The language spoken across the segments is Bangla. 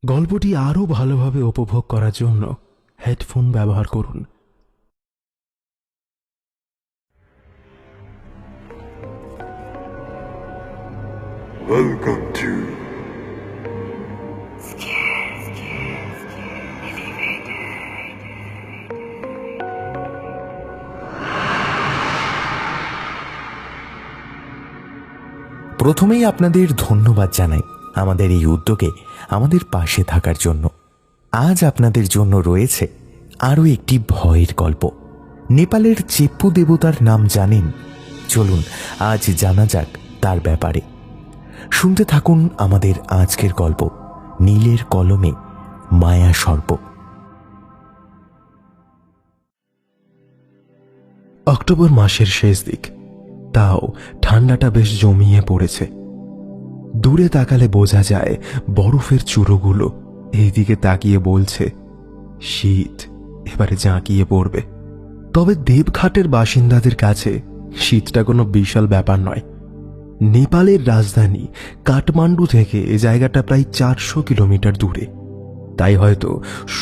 গল্পটি আরও ভালোভাবে উপভোগ করার জন্য হেডফোন ব্যবহার করুন। Welcome to প্রথমেই আপনাদের ধন্যবাদ জানাই আমাদের এই উদ্যোগে আমাদের পাশে থাকার জন্য। আজ আপনাদের জন্য রয়েছে আরও একটি ভয়ের গল্প। নেপালের চেপ্পু দেবতার নাম জানেন? চলুন আজ জানা যাক তার ব্যাপারে। শুনতে থাকুন আমাদের আজকের গল্প, নীলের কলমে মায়া সর্প। অক্টোবর মাসের শেষ দিক, তাও ঠান্ডাটা বেশ জমিয়ে পড়েছে। দূরে তাকালে বোঝা যায় বরফের চূড়োগুলো এইদিকে তাকিয়ে বলছে শীত এবারে জাঁকিয়ে পড়বে। তবে দেবঘাটের বাসিন্দাদের কাছে শীতটা কোনো বিশাল ব্যাপার নয়। নেপালের রাজধানী কাঠমান্ডু থেকে এ জায়গাটা প্রায় 400 কিলোমিটার দূরে, তাই হয়তো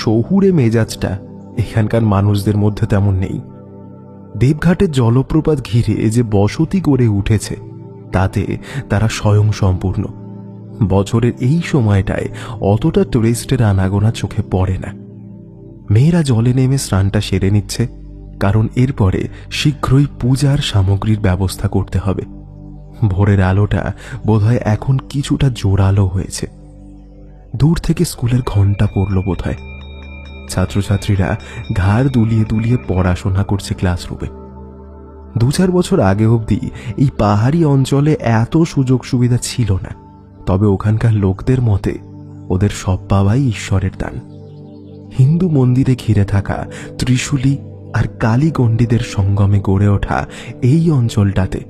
শহুরে মেজাজটা এখানকার মানুষদের মধ্যে তেমন নেই। দেবঘাটের জলপ্রপাত ঘিরে যে বসতি গড়ে উঠেছে তাতে তারা স্বয়ং সম্পূর্ণ। বছরের এই সময়টায় অতটা টুরিস্টের আনাগোনা চোখে পড়ে না। মেয়েরা জলে নেমে স্নানটা সেরে নিচ্ছে, কারণ এরপরে শীঘ্রই পূজার সামগ্রীর ব্যবস্থা করতে হবে। ভোরের আলোটা বোধহয় এখন কিছুটা জোরালো হয়েছে। দূর থেকে স্কুলের ঘণ্টা পড়ল বোধহয়। ছাত্রছাত্রীরা ঘাড় দুলিয়ে দুলিয়ে পড়াশোনা করছে ক্লাসরুমে। 2-4 বছর আগে অবধি এই পাহাড়ি অঞ্চলে এত সুযোগ সুবিধা ছিল না, তবে ওখানকার লোকদের মতে ওদের সব পাওয়াই ঈশ্বরের দান। হিন্দু মন্দিরে ঘিরে থাকা ত্রিশূলী আর কালীগণ্ডিদের সঙ্গমে গড়ে ওঠা এই অঞ্চলটাতে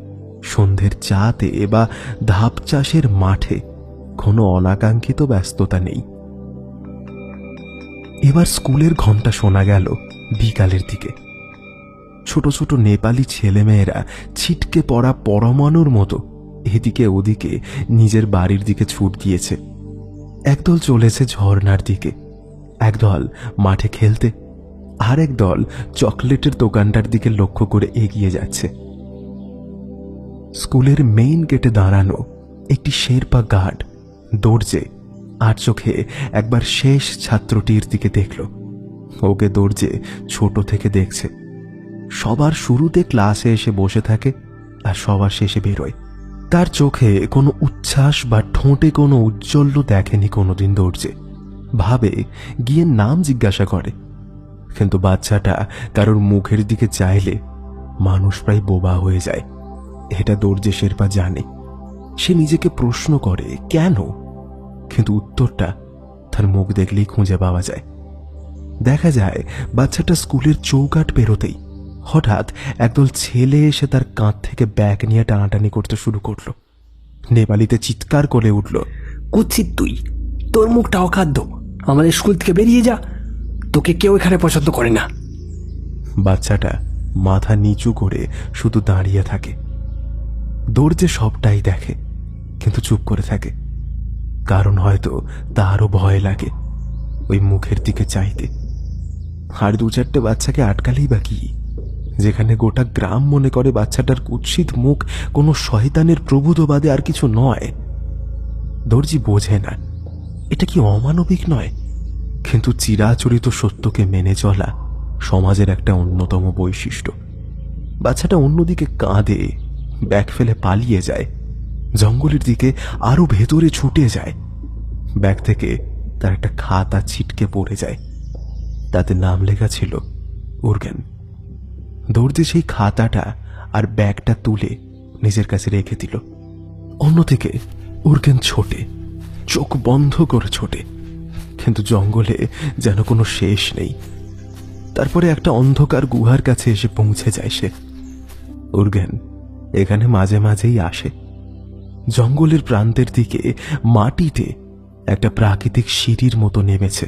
সন্ধ্যের চাতে বা ধাপ চাষের মাঠে কোনো অনাকাঙ্ক্ষিত ব্যস্ততা নেই। এবার স্কুলের ঘণ্টা শোনা গেল বিকালের দিকে। ছোট ছোট নেপালি ছেলেমেয়েরা ছিটকে পড়া পরমাণুর মতো এদিকে ওদিকে নিজের বাড়ির দিকে ছুট দিয়েছে। একদল চলেছে ঝর্ণার দিকে, একদল মাঠে খেলতে, আর একদল চকলেটের দোকানটার দিকে লক্ষ্য করে এগিয়ে যাচ্ছে। স্কুলের মেইন গেটে দাঁড়ানো একটি শেরপা গার্ড দরজে আর চোখে একবার শেষ ছাত্রটির দিকে দেখল। ওকে দরজে ছোট থেকে দেখছে। সবার শুরুতে ক্লাসে এসে বসে থাকে আর সবার শেষে বেরোয়। তার চোখে কোনো উচ্ছ্বাস বা ঠোঁটে কোনো উজ্জ্বল্য দেখেনি কোনোদিন দরজে। ভাবে গিয়ে নাম জিজ্ঞাসা করে, কিন্তু বাচ্চাটা কারোর মুখের দিকে চাইলে মানুষ প্রায় বোবা হয়ে যায়। এটা দরজে শেরপা জানে। সে নিজেকে প্রশ্ন করে কেন, কিন্তু উত্তরটা তার মুখ দেখলেই খুঁজে পাওয়া যায়। দেখা যায় বাচ্চাটা স্কুলের চৌকাঠ পেরোতেই হঠাৎ একদল ছেলে এসে তার কাঁধ থেকে ব্যাগ নিয়ে টানাটানি করতে শুরু করলো। নেপালিতে চিৎকার করে উঠল, কুৎসিত তুই, তোর মুখটা অখাদ্য, আমাদের স্কুল থেকে বেরিয়ে যা, তোকে কেউ এখানে পছন্দ করে না। বাচ্চাটা মাথা নিচু করে শুধু দাঁড়িয়ে থাকে। দরজে সবটাই দেখে, কিন্তু চুপ করে থাকে। কারণ হয়তো তারও ভয় লাগে ওই মুখের দিকে চাইতে। আর 2-4টে বাচ্চাকে আটকালেই বা কি, যেখানে গোটা গ্রাম মনে করে বাচ্চাটার কুৎসিত মুখ কোনো শয়তানের প্রভুত্ববাদে আর কিছু নয়। দর্জি বোঝে না এটা কি অমানবিক নয়, কিন্তু চিরাচরিত সত্যকে মেনে চলা সমাজের একটা অন্যতম বৈশিষ্ট্য। বাচ্চাটা অন্যদিকে কাঁদে, ব্যাগ ফেলে পালিয়ে যায়, জঙ্গলের দিকে আরো ভেতরে ছুটে যায়। ব্যাগ থেকে তার একটা খাতা ছিটকে পড়ে যায়, তাতে নাম লেখা ছিল উর্গেন। দৌড়তে সেই খাতাটা আর ব্যাগটা তুলে নিজের কাছে রেখে দিল। অন্যদিকে উর্গেন ছোটে, চোখ বন্ধ করে ছোটে, কিন্তু জঙ্গলে যেন কোনো শেষ নেই। তারপরে একটা অন্ধকার গুহার কাছে এসে পৌঁছে যায় সে। উর্গেন এখানে মাঝে মাঝেই আসে। জঙ্গলের প্রান্তের দিকে মাটিতে একটা প্রাকৃতিক সিঁড়ির মতো নেমেছে।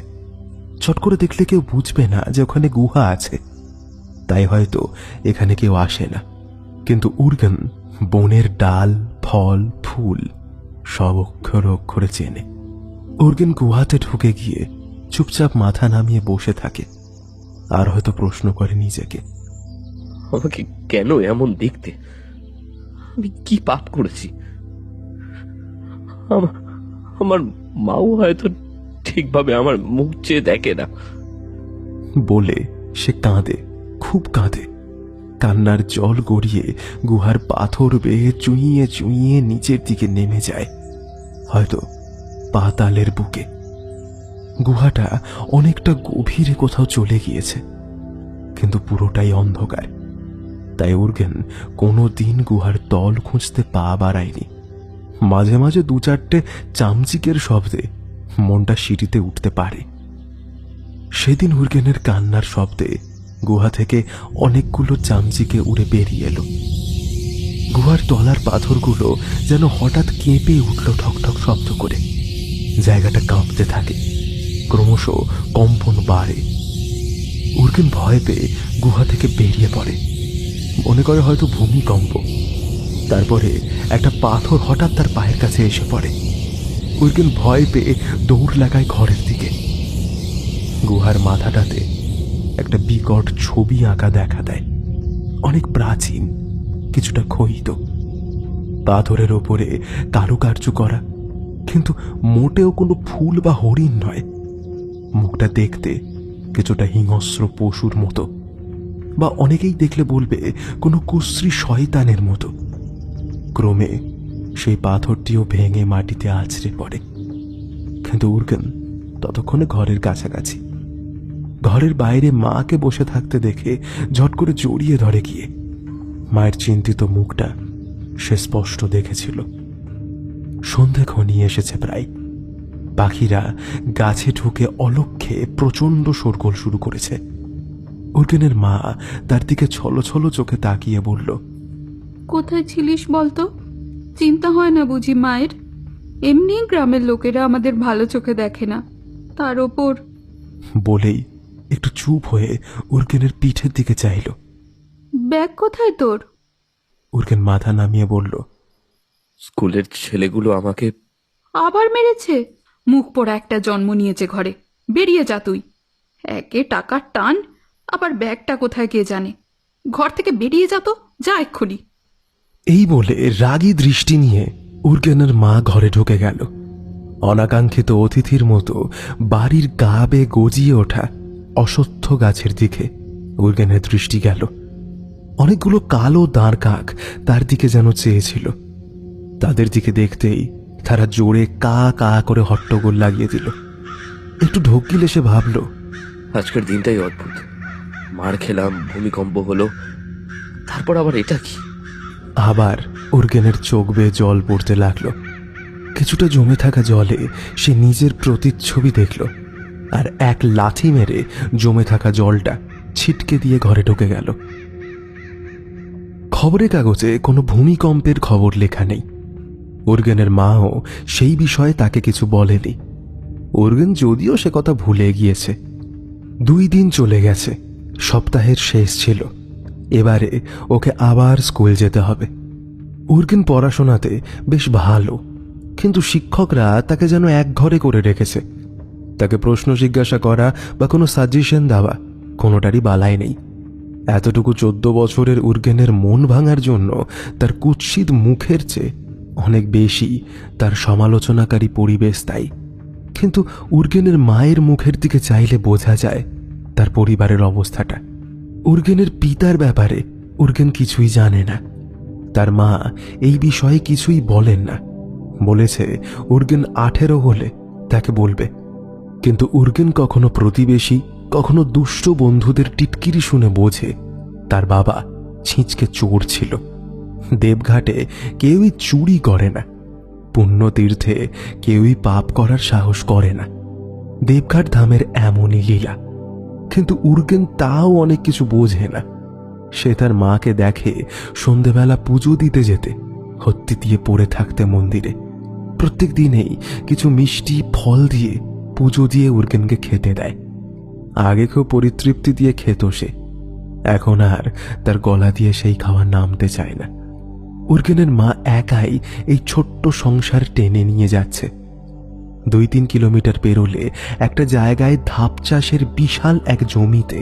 চট করে দেখলে কেউ বুঝবে না যে ওখানে গুহা আছে, তাই হয়তো এখানে কেউ আসে না। কিন্তু উর্গেন বনের ডাল, ফল, ফুল সব অক্ষরে অক্ষরে চেনে। উর্গেন গুহাতে ঢুকে গিয়ে চুপচাপ মাথা নামিয়ে বসে থাকে, আর হয়তো প্রশ্ন করে নিজেকে, আমাকে কেন এমন দেখতে? আমি কি পাপ করেছি? আমার মাও হয়তো ঠিকভাবে আমার মুখ চেয়ে দেখে না। বলে সে কাঁদে, খুব কাঁদে। কান্নার জল গড়িয়ে গুহার পাথর বেয়ে চুইয়ে চুইয়ে নিচের দিকে নেমে যায়, হয়তো পাতালের বুকে। গুহাটা অনেকটা গভীরে কোথাও চলে গিয়েছে, কিন্তু পুরোটাই অন্ধকার। তাই উর্গেন কোনো দিন গুহার তল খুঁজতে পা বাড়ায়নি। মাঝে মাঝে 2-4টে চামচিকের শব্দে মনটা সিঁড়িতে উঠতে পারে। সেদিন উর্গেনের কান্নার শব্দে গুহা থেকে অনেকগুলো চামচিকে উড়ে বেরিয়ে এলো। গুহার তলার পাথরগুলো যেন হঠাৎ কেঁপে উঠল ঠকঠক শব্দ করে। জায়গাটা কাঁপতে থাকে, ক্রমশ কম্পন বাড়ে। উর্গেন ভয় পেয়ে গুহা থেকে বেরিয়ে পড়ে, মনে করে হয়তো ভূমিকম্প। তারপরে একটা পাথর হঠাৎ তার পায়ের কাছে এসে পড়ে। উর্গেন ভয় পেয়ে দৌড় লাগায় ঘরের দিকে। গুহার মাথাটাতে একটা বিকট ছবি আঁকা দেখা দেয়, অনেক প্রাচীন, কিছুটা ক্ষয়িত। পাথরের ওপরে কারুকার্য করা, কিন্তু মোটেও কোনো ফুল বা হরিণ নয়। মুখটা দেখতে কিছুটা হিংস্র পশুর মতো, বা অনেকেই দেখলে বলবে কোনো কুশ্রী শয়তানের মতো। ক্রমে সেই পাথরটিও ভেঙে মাটিতে আছড়ে পড়ে। কিন্তু উর্গেন ততক্ষণে ঘরের কাছাকাছি। ঘরের বাইরে মাকে বসে থাকতে দেখে ঝট করে জড়িয়ে ধরে গিয়ে। মায়ের চিন্তিত মুখটা সে স্পষ্ট দেখেছিল। সন্ধে ঘনিয়ে এসেছে প্রায়। পাখিরা গাছে ঢুকে অলক্ষ্যে প্রচন্ড শোরগোল শুরু করেছে। উর্গেনের মা তার দিকে ছলছল চোখে তাকিয়ে বলল, কোথায় ছিলিস বলতো? চিন্তা হয় না বুঝি মায়ের? এমনি গ্রামের লোকেরা আমাদের ভালো চোখে দেখে না, তার ওপর। বলেই একটু চুপ হয়ে উর্গেনের পিঠের দিকে চাইল। ব্যাগ কোথায় তোর? উর্গেন মাথা নামিয়ে বলল, স্কুলের ছেলেগুলো আমাকে আবার মেরেছে? মুখ পোড়া একটা জন্ম নিয়েছে ঘরে, বেরিয়ে যা তুই। একে টাকার টান, আবার ব্যাগটা কোথায় কে জানে। ঘর থেকে বেরিয়ে যা তো, যা এক্ষুনি। এই বলে রাগী দৃষ্টি নিয়ে উর্গেনের মা ঘরে ঢুকে গেল। অনাকাঙ্ক্ষিত অতিথির মতো বাড়ির গা বেয়ে গজিয়ে ওঠা অশ্বত্থ গাছের দিকে উর্গেনের দৃষ্টি গেল। অনেকগুলো কালো দাঁড় কাক তার দিকে যেন চেয়েছিল। তাদের দিকে দেখতেই তারা জোরে কা কা করে হট্টগোল লাগিয়ে দিল। একটু ঢোক গিলে সে ভাবল, আজকের দিনটাই অদ্ভুত। মার খেলাম, ভূমিকম্প হলো, তারপর আবার এটা কি? আবার উর্গেনের চোখ বেয়ে জল পড়তে লাগলো। কিছুটা জমে থাকা জলে সে নিজের প্রতিচ্ছবি দেখল, আর এক লাথি মেরে জমে থাকা জলটা ছিটকে দিয়ে ঘরে ঢুকে গেল। খবরের কাগজে কোনো ভূমিকম্পের খবর লেখা নেই। উর্গেনের মাও সেই বিষয়ে তাকে কিছু বলেনি। উর্গেন যদিও সে কথা ভুলে গিয়েছে। 2 দিন চলে গেছে, সপ্তাহের শেষ ছিল। এবারে ওকে আবার স্কুল যেতে হবে। উর্গেন পড়াশোনাতে বেশ ভালো, কিন্তু শিক্ষকরা তাকে যেন একঘরে করে রেখেছে। তাকে প্রশ্ন জিজ্ঞাসা করা বা কোনো সাজেশন দেওয়া কোনোটারই বালাই নেই। এতটুকু 14 বছরের উর্গেনের মন ভাঙার জন্য তার কুৎসিত মুখের চেয়ে অনেক বেশি তার সমালোচনাকারী পরিবেশ তাই। কিন্তু উর্গেনের মায়ের মুখের দিকে চাইলে বোঝা যায় তার পরিবারের অবস্থাটা। উর্গেনের পিতার ব্যাপারে উর্গেন কিছুই জানে না। তার মা এই বিষয়ে কিছুই বলেন না। বলেছে উর্গেন 18 হলে তাকে বলবে। কিন্তু উর্গেন কখনো প্রতিবেশী, কখনো দুষ্ট বন্ধুদের টিটকিরি শুনে বোঝে তার বাবা ছিঁচকে চোর ছিল। দেবঘাটে কেউই চুরি করে না, পুণ্যতীর্থে কেউই পাপ করার সাহস করে না। দেবঘাট ধামের এমনই লীলা। কিন্তু উর্গেন তাও অনেক কিছু বোঝে না। সে তার মাকে দেখে সন্ধেবেলা পুজো দিতে যেতে, হত্তি দিয়ে পড়ে থাকতে মন্দিরে। প্রত্যেক দিনেই কিছু মিষ্টি ফল দিয়ে পুজো দিয়ে উর্গেনকে খেতে দেয়। আগে খুব পরিতৃপ্তি দিয়ে খেত সে, এখন আর তার গলা দিয়ে সেই খাওয়া নামতে চায় না। উর্গেনের মা একাই এই ছোট্ট সংসার টেনে নিয়ে যাচ্ছে। 2-3 কিলোমিটার পেরোলে একটা জায়গায় ধাপ চাষের বিশাল এক জমিতে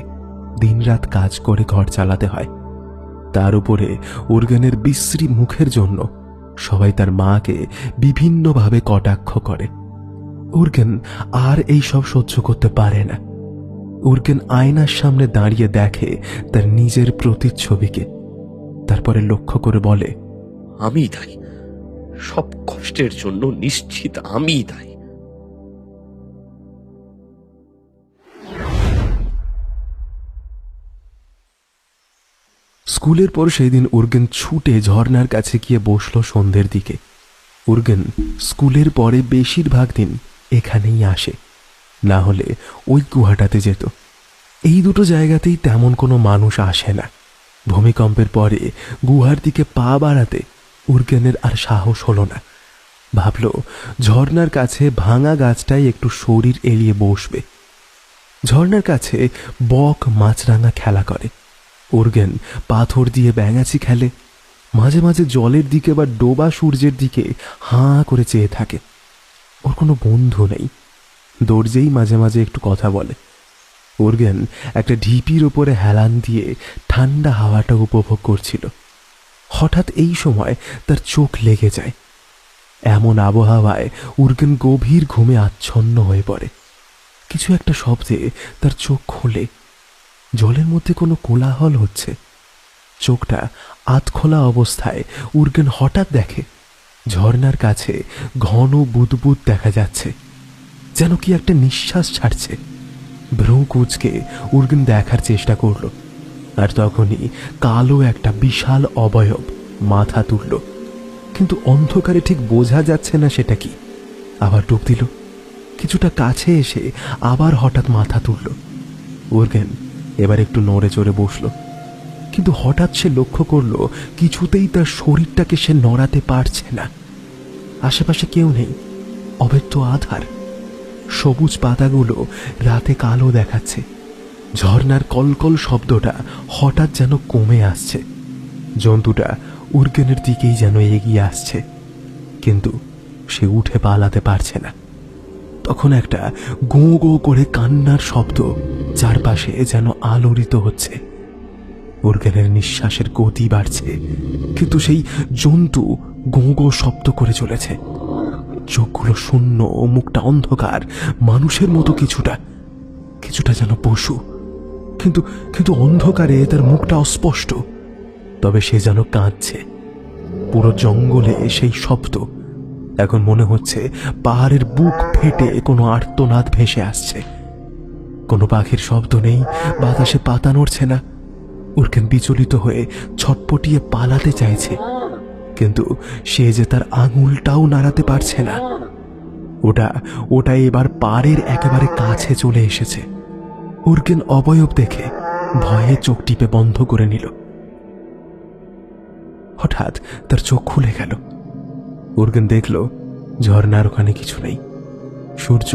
দিনরাত কাজ করে ঘর চালাতে হয়। তার উপরে উর্গেনের বিশ্রী মুখের জন্য সবাই তার মাকে বিভিন্নভাবে কটাক্ষ করে। উর্গেন আর এই সব সহ্য করতে পারে না। উর্গেন আয়নার সামনে দাঁড়িয়ে দেখে তার নিজের প্রতিচ্ছবিকে, তারপরে লক্ষ্য করে বলে, আমিই দায়ী, সব কষ্টের জন্য নিশ্চিত আমিই দায়ী। স্কুলের পর সেই দিন উর্গেন ছুটে ঝর্ণার কাছে গিয়ে বসলো সন্ধ্যের দিকে। উর্গেন স্কুলের পরে বেশিরভাগ দিন এখানেই আসে, না হলে ওই গুহাটাতে যেত। এই দুটো জায়গাতেই তেমন কোনো মানুষ আসে না। ভূমিকম্পের পরে গুহার দিকে পা বাড়াতে উর্গেনের আর সাহস হলো না। ভাবল ঝর্ণার কাছে ভাঙা গাছটাই একটু শরীর এলিয়ে বসবে। ঝর্ণার কাছে বক মাছরাঙা খেলা করে। উর্গেন পাথর দিয়ে ব্যাঙাচি খেলে, মাঝে মাঝে জলের দিকে বা ডোবা সূর্যের দিকে হাঁ করে চেয়ে থাকে। ওর কোনো বন্ধু নেই, দরজেই মাঝে মাঝে একটু কথা বলে। উর্গেন একটা ঢিপির উপরে হেলান দিয়ে ঠান্ডা হাওয়াটা উপভোগ করছিল। হঠাৎ এই সময় তার চোখ লেগে যায়। এমন আবহাওয়ায় উর্গেন গভীর ঘুমে আচ্ছন্ন হয়ে পড়ে। কিছু একটা শব্দে তার চোখ খোলে। জলের মধ্যে কোনো কোলাহল হচ্ছে। চোখটা আধখোলা অবস্থায় উর্গেন হঠাৎ দেখে ঝর্ণার কাছে ঘন বুদবুদ দেখা যাচ্ছে, যেন কি একটা নিঃশ্বাস ছাড়ছে। ভ্রু কুঁচকে উর্গেন দেখার চেষ্টা করল, আর তখনই কালো একটা বিশাল অবয়ব মাথা তুলল, কিন্তু অন্ধকারে ঠিক বোঝা যাচ্ছে না সেটা কি। আবার ডুব দিল, কিছুটা কাছে এসে আবার হঠাৎ মাথা তুলল। উর্গেন এবার একটু নড়ে চড়ে বসল, কিন্তু হঠাৎ সে লক্ষ্য করল কিছুতেই তার শরীরটাকে সে নড়াতে পারছে না। আশেপাশে কেউ নেই, অব্যক্ত আধার। সবুজ পাতাগুলো রাতে কালো দেখাচ্ছে। ঝর্ণার কলকল শব্দটা হঠাৎ যেন কমে আসছে। জন্তুটা উর্গেনের দিকেই যেন এগিয়ে আসছে, কিন্তু সে উঠে পালাতে পারছে না। তখন একটা গো গো করে কান্নার শব্দ চারপাশে যেন আলোড়িত হচ্ছে। উর্গেনের নিঃশ্বাসের গতি বাড়ছে, কিন্তু সেই জন্তু গো গো শব্দ করে চলেছে। চোখগুলো শূন্য, মুখটা অন্ধকার, মানুষের মতো কিছুটা কিছুটা যেন পশু, কিন্তু কিন্তু অন্ধকারে তার মুখটা অস্পষ্ট। তবে সে যেন কাঁদছে। পুরো জঙ্গলে সেই শব্দ। এখন মনে হচ্ছে পাহাড়ের বুক ফেটে কোনো আর্তনাদ ভেসে আসছে। কোনো পাখির শব্দ নেই, বাতাসে পাতা নড়ছে না। উর্গেন বিচলিত হয়ে ছটপটিয়ে পালাতে চাইছে, কিন্তু সে যে তার আঙুলটাও নাড়াতে পারছে না। ওটা এবার পাড়ের একেবারে কাছে চলে এসেছে। উর্গেন অবয়ব দেখে ভয়ে চোখ টিপে বন্ধ করে নিল। হঠাৎ তার চোখ খুলে গেল। উর্গেন দেখল ঝর্ণার ওখানে কিছু নেই। সূর্য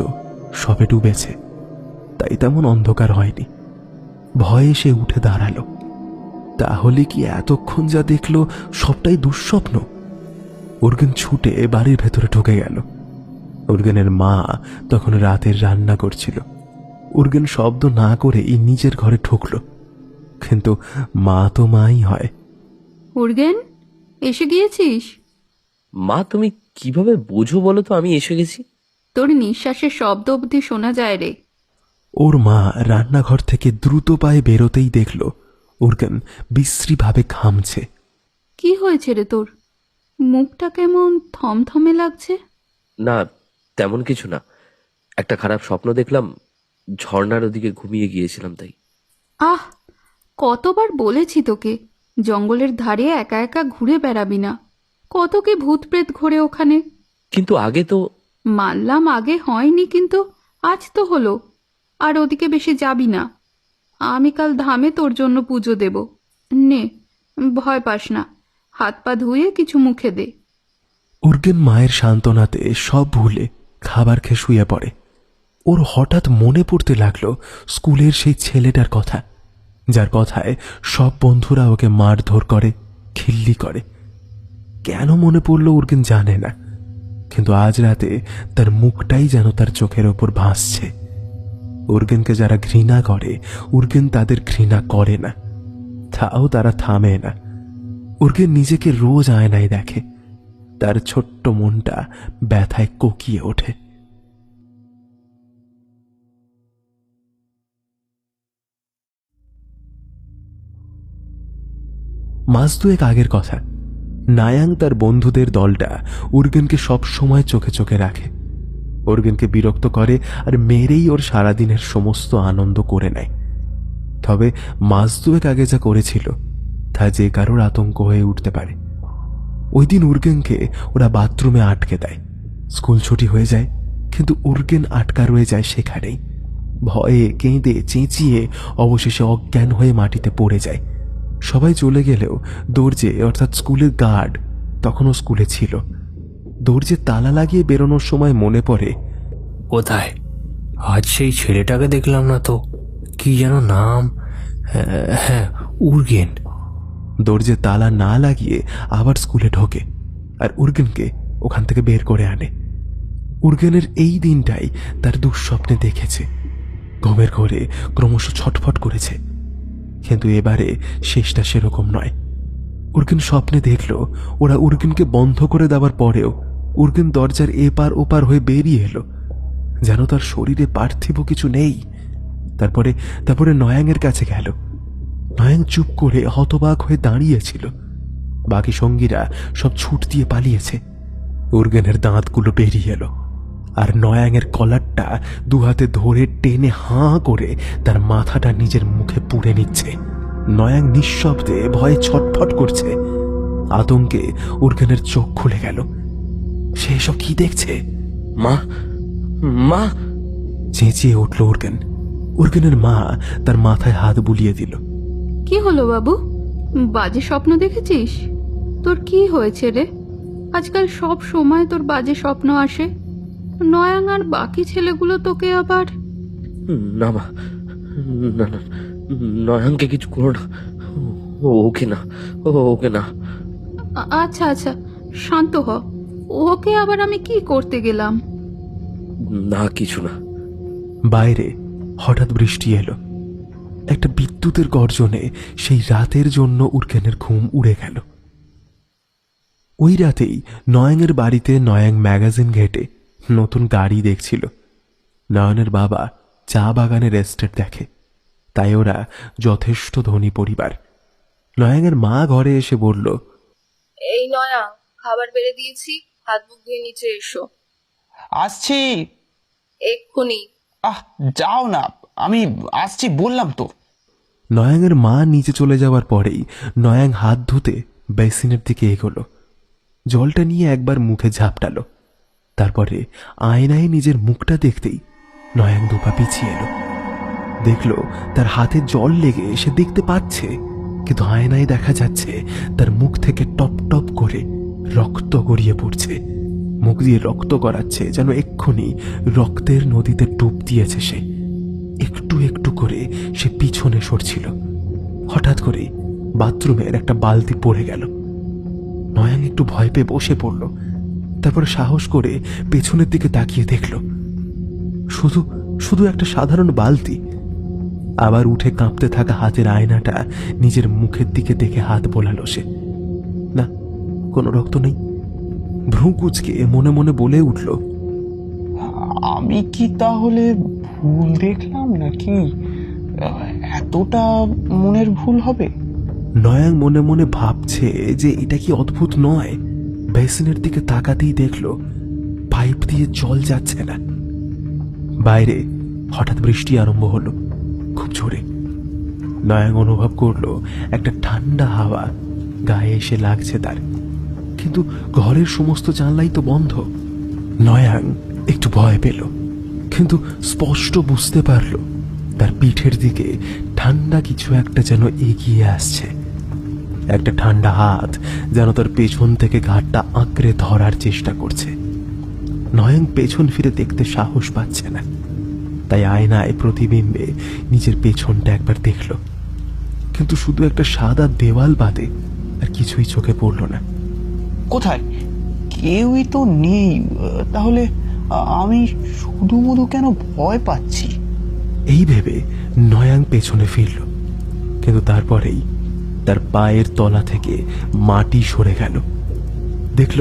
সবে ডুবেছে, তাই তেমন অন্ধকার হয়নি। ভয়ে সে উঠে দাঁড়ালো। তাহলে কি এতক্ষণ যা দেখল সবটাই দুঃস্বপ্ন? উর্গেন ছুটে বাড়ির ভেতরে ঢুকে গেল। উর্গেনের মা তখন রাতের রান্না করছিল। উর্গেন শব্দ না করেই নিজের ঘরে ঢুকল, কিন্তু মা তো মাই হয়। উর্গেন, এসে গিয়েছিস? মা, তুমি কিভাবে বোঝো বলো তো আমি এসে গেছি? তোর নিঃশ্বাসের শব্দ অবধি শোনা যায় রে। ওর মা রান্নাঘর থেকে দ্রুত পায়ে বেরোতেই দেখল উর্গেন বিশ্রীভাবে ঘামছে। কি হয়েছে রে তোর? মুখটা কেমন থমথমে লাগছে। না, তেমন কিছু না। একটা খারাপ স্বপ্ন দেখলাম, ঝর্ণার ওদিকে ঘুমিয়ে গিয়েছিলাম তাই। আহ, কতবার বলেছি তোকে জঙ্গলের ধারে একা একা ঘুরে বেড়াবি না। কত কি ভূত প্রেত ঘোরে ওখানে। কিন্তু আগে তো। মানলাম আগে হয়নি, কিন্তু আজ তো হলো। আর ওদিকে বেশি যাবি না। আমি কাল ধামে তোর জন্য পুজো দেব। নে, ভয় পাস না, হাত পা ধুয়ে কিছু মুখে দে। উর্গেন মায়ের সান্ত্বনাতে সব ভুলে খাবার খেয়ে শুয়ে পড়ে। ওর হঠাৎ মনে পড়তে লাগলো স্কুলের সেই ছেলেটার কথা, যার কথায় সব বন্ধুরা ওকে মারধর করে, খিল্লি করে। কেন মনে পড়ল উর্গেন জানে না, কিন্তু আজ রাতে তার মুখটাই যেন তার চোখের ওপর ভাসছে। উর্গেনকে যারা ঘৃণা করে, উর্গেন তাদের ঘৃণা করে না, তাও তারা থামে না। উর্গেন নিজেকে রোজ আয়নায় দেখে, তার ছোট্ট মনটা ব্যথায় কোকিয়ে ওঠে। মাস দুয়েক আগের কথা। নায়াং তার বন্ধুদের দলটা উর্গেনকে সব সময় চোখে চোখে রাখে, উর্গেনকে বিরক্ত করে আর মেরেই ওর সারাদিনের সমস্ত আনন্দ করে নেয়। তবে মাস দুয়েক আগে যা করেছিল তা যে কারোর আতঙ্ক হয়ে উঠতে পারে। ওই দিন উর্গেনকে ওরা বাথরুমে আটকে দেয়। স্কুল ছুটি হয়ে যায়, কিন্তু উর্গেন আটকা রয়ে যায় সেখানেই। ভয়ে কেঁদে চেঁচিয়ে অবশেষে অজ্ঞান হয়ে মাটিতে পড়ে যায়। সবাই চলে গেলেও দরজে অর্থাৎ স্কুলের গার্ড তখনও স্কুলে ছিল। দরজে তালা লাগিয়ে বেরোনোর সময় মনে পড়ে, কোথায়? আজ সেই ছেলেটাকে দেখলাম না তো, কি যেন নাম? হ্যাঁ, উর্গেন। দরজে তালা না লাগিয়ে আবার স্কুলে ঢোকে আর উর্গেনকে ওখান থেকে বের করে আনে। উর্গেনের এই দিনটাই তার দুঃস্বপ্নে দেখেছে। ঘুমের ঘোরে ক্রমশ ছটফট করেছে, কিন্তু এবারে শেষটা সেরকম নয়। উর্গেন স্বপ্নে দেখল ওরা উর্গেনকে বন্ধ করে দেওয়ার পরেও উর্গেন দরজার এপার ওপার হয়ে বেরিয়ে এলো, যেন তার শরীরে পার্থিব কিছু নেই। তারপরে নয়াংয়ের কাছে গেল। নয়াং চুপ করে হতবাক হয়ে দাঁড়িয়েছিল। বাকি সঙ্গীরা সব ছুট দিয়ে পালিয়েছে। উর্গেনের দাঁতগুলো বেরিয়ে এলো আর নয়াংয়ের কলারটা দুহাতে ধরে টেনে হাঁ করে তার মাথাটা নিজের মুখে পুড়ে নিচ্ছে। নয়াং নিঃশব্দে ভয়ে ছটফট করছে। আতঙ্কে উর্গেনের চোখ খুলে গেল। সে এসব কি দেখছে? মা, মা! চেঁচিয়ে উঠল উর্গেন। উর্গেনের মা তার মাথায় হাত বুলিয়ে দিল। কি হলো বাবু, বাজে স্বপ্ন দেখেছিস? তোর কি হয়েছে রে? আজকাল সব সময় তোর বাজে স্বপ্ন আসে। নয়াং আর বাকি ছেলেগুলো তোকে আবার... না মা, না না, নয়নকে কিছু করো না। ওকে না, ওকে না। আচ্ছা আচ্ছা, শান্ত হ। ওকে আবার আমি কি করতে গেলাম? না, কিছু না। বাইরে হঠাৎ বৃষ্টি এলো। একটা বিদ্যুতের গর্জনে সেই রাতের জন্য উর্গেনের ঘুম উড়ে গেল। ওই রাতেই নয়াংয়ের বাড়িতে নয়াং ম্যাগাজিন ঘেটে নতুন গাড়ি দেখছিল। নয়নের বাবা চা বাগানের এস্টেট দেখে, তাই ওরা যথেষ্ট ধনী পরিবার। নয়াংয়ের মা ঘরে এসে বলল, এই নয়া, খাবার বেড়ে দিয়েছি, হাত মুখ ধুয়ে নিচে এসো। আসছি। এক্ষুনি। যাও না, আমি আসছি বললাম তো। নয়াংয়ের মা নিচে চলে যাওয়ার পরেই নয়াং হাত ধুতে বেসিনের দিকে এগোলো। জলটা নিয়ে একবার মুখে ঝাপটালো। তারপরে আয়নায় নিজের মুখটা দেখতেই নয়াং দুপা পিছিয়ে এলো। দেখলো তার হাতে জল লেগে সে দেখতে পাচ্ছে, কিন্তু আয়নায় দেখা যাচ্ছে তার মুখ থেকে টপ টপ করে রক্ত গড়িয়ে পড়ছে। মুখ দিয়ে রক্ত গড়াচ্ছে, যেন এক্ষুনি রক্তের নদীতে ডুব দিয়েছে সে। একটু একটু করে সে পিছনে সরছিল। হঠাৎ করে বাথরুমের একটা বালতি পড়ে গেল। নয়াং একটু ভয় পেয়ে বসে পড়ল। তারপরে সাহস করে পেছনের দিকে তাকিয়ে দেখল শুধু শুধু একটা সাধারণ বালতি। আবার উঠে কাঁপতে থাকা হাতের আয়নাটা নিজের মুখের দিকে দেখে হাত বোলালো সে। না, কোনো রক্ত নেই। ভ্রু কুঁচকে মনে মনে বলে উঠল, আমি কি তাহলে ভুল দেখলাম নাকি? এতটা মনের ভুল হবে? নয়াং মনে মনে ভাবছে যে এটা কি অদ্ভুত নয়। বেসিনের দিকে তাকাতেই দেখল পাইপ দিয়ে জল যাচ্ছে না। বাইরে হঠাৎ বৃষ্টি আরম্ভ হলো, খুব জোরে। নয়াং অনুভব করলো একটা ঠান্ডা হাওয়া গায়ে এসে লাগছে তার, কিন্তু ঘরের সমস্ত জানলাই তো বন্ধ। নয়াং একটু ভয় পেল, কিন্তু স্পষ্ট বুঝতে পারল তার পিঠের দিকে ঠান্ডা কিছু একটা যেন এগিয়ে আসছে। একটা ঠান্ডা হাত যেন তার পেছন থেকে ঘাটটা আঁকড়ে ধরার চেষ্টা করছে। নয়াং পেছন ফিরে দেখতে সাহস পাচ্ছে না, তাই আয়নায় প্রতিবিম্বে নিজের পেছনটা একবার দেখল, কিন্তু শুধু একটা সাদা দেওয়াল বাদে আর কিছুই চোখে পড়ল না। কোথায়? কেউই তো নেই, তাহলে আমি শুধু মধু কেন ভয় পাচ্ছি? এই ভেবে নয়াং পেছনে ফিরল, কিন্তু তারপরেই তার পায়ের তলা থেকে মাটি সরে গেল। দেখল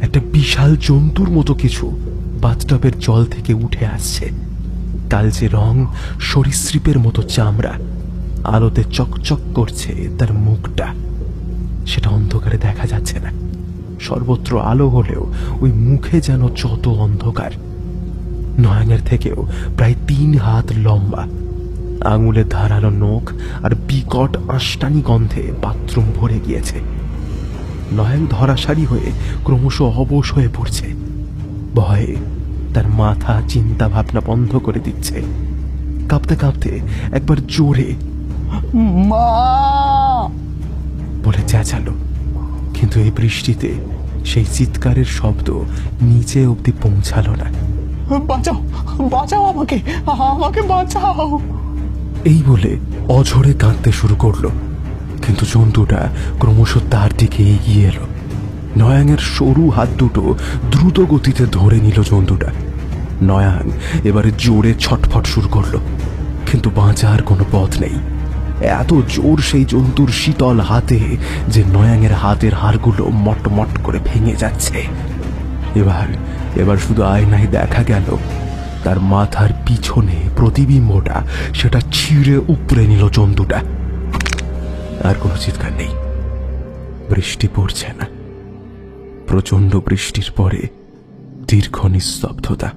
একটা বিশাল জন্তুর মতো কিছু বাথটবের জল থেকে উঠে আসছে। কালচে রং, সরীসৃপের মতো চামড়া, আলোতে চকচক করছে তার মুখটা। সেটা অন্ধকারে দেখা যাচ্ছে না, সর্বত্র আলো হলেও ওই মুখে যেন যত অন্ধকার। নয়াংয়ের থেকেও প্রায় 3 হাত লম্বা, আঙুলে ধারালো নখ আর বিকট আষ্টানি গন্ধে বাথরুম ভরে গিয়েছে। নয়াং ধরাশায়ী হয়ে ক্রমশ অবশ হয়ে পড়ছে। ভয়ে তার মাথা চিন্তা ভাবনা বন্ধ করে দিচ্ছে। কাঁপতে কাঁপতে একবার জোরে মা বলে চেঁচালো, কিন্তু এই বৃষ্টিতে সেই চিৎকারের শব্দ নিচে অবধি পৌঁছালো না। বাঁচাও, বাঁচাও আমাকে, আমাকে বাঁচাও। এই বলে অঝরে কাঁদতে শুরু করলো, কিন্তু জন্তুটা ক্রমশ তার দিকে এগিয়ে এলো। নয়াংয়ের সরু হাত দুটো দ্রুত গতিতে ধরে নিল জন্তুটা। নয়াং এবারে জোরে ছটফট শুরু করলো, কিন্তু বাঁচার কোনো পথ নেই। এত জোর সেই জন্তুর শীতল হাতে যে নয়াংয়ের হাতের হাড়গুলো মটমট করে ভেঙে যাচ্ছে। এবার শুধু আয়নায় দেখা গেল তার মাথার পিছনে প্রতিবিম্বটা, সেটা ছিঁড়ে উপড়ে নিল জন্তুটা। আর কোনো চিৎকার নেই, বৃষ্টি পড়ছে না। প্রচন্ড বৃষ্টির পরে দীর্ঘ নিস্তব্ধতা।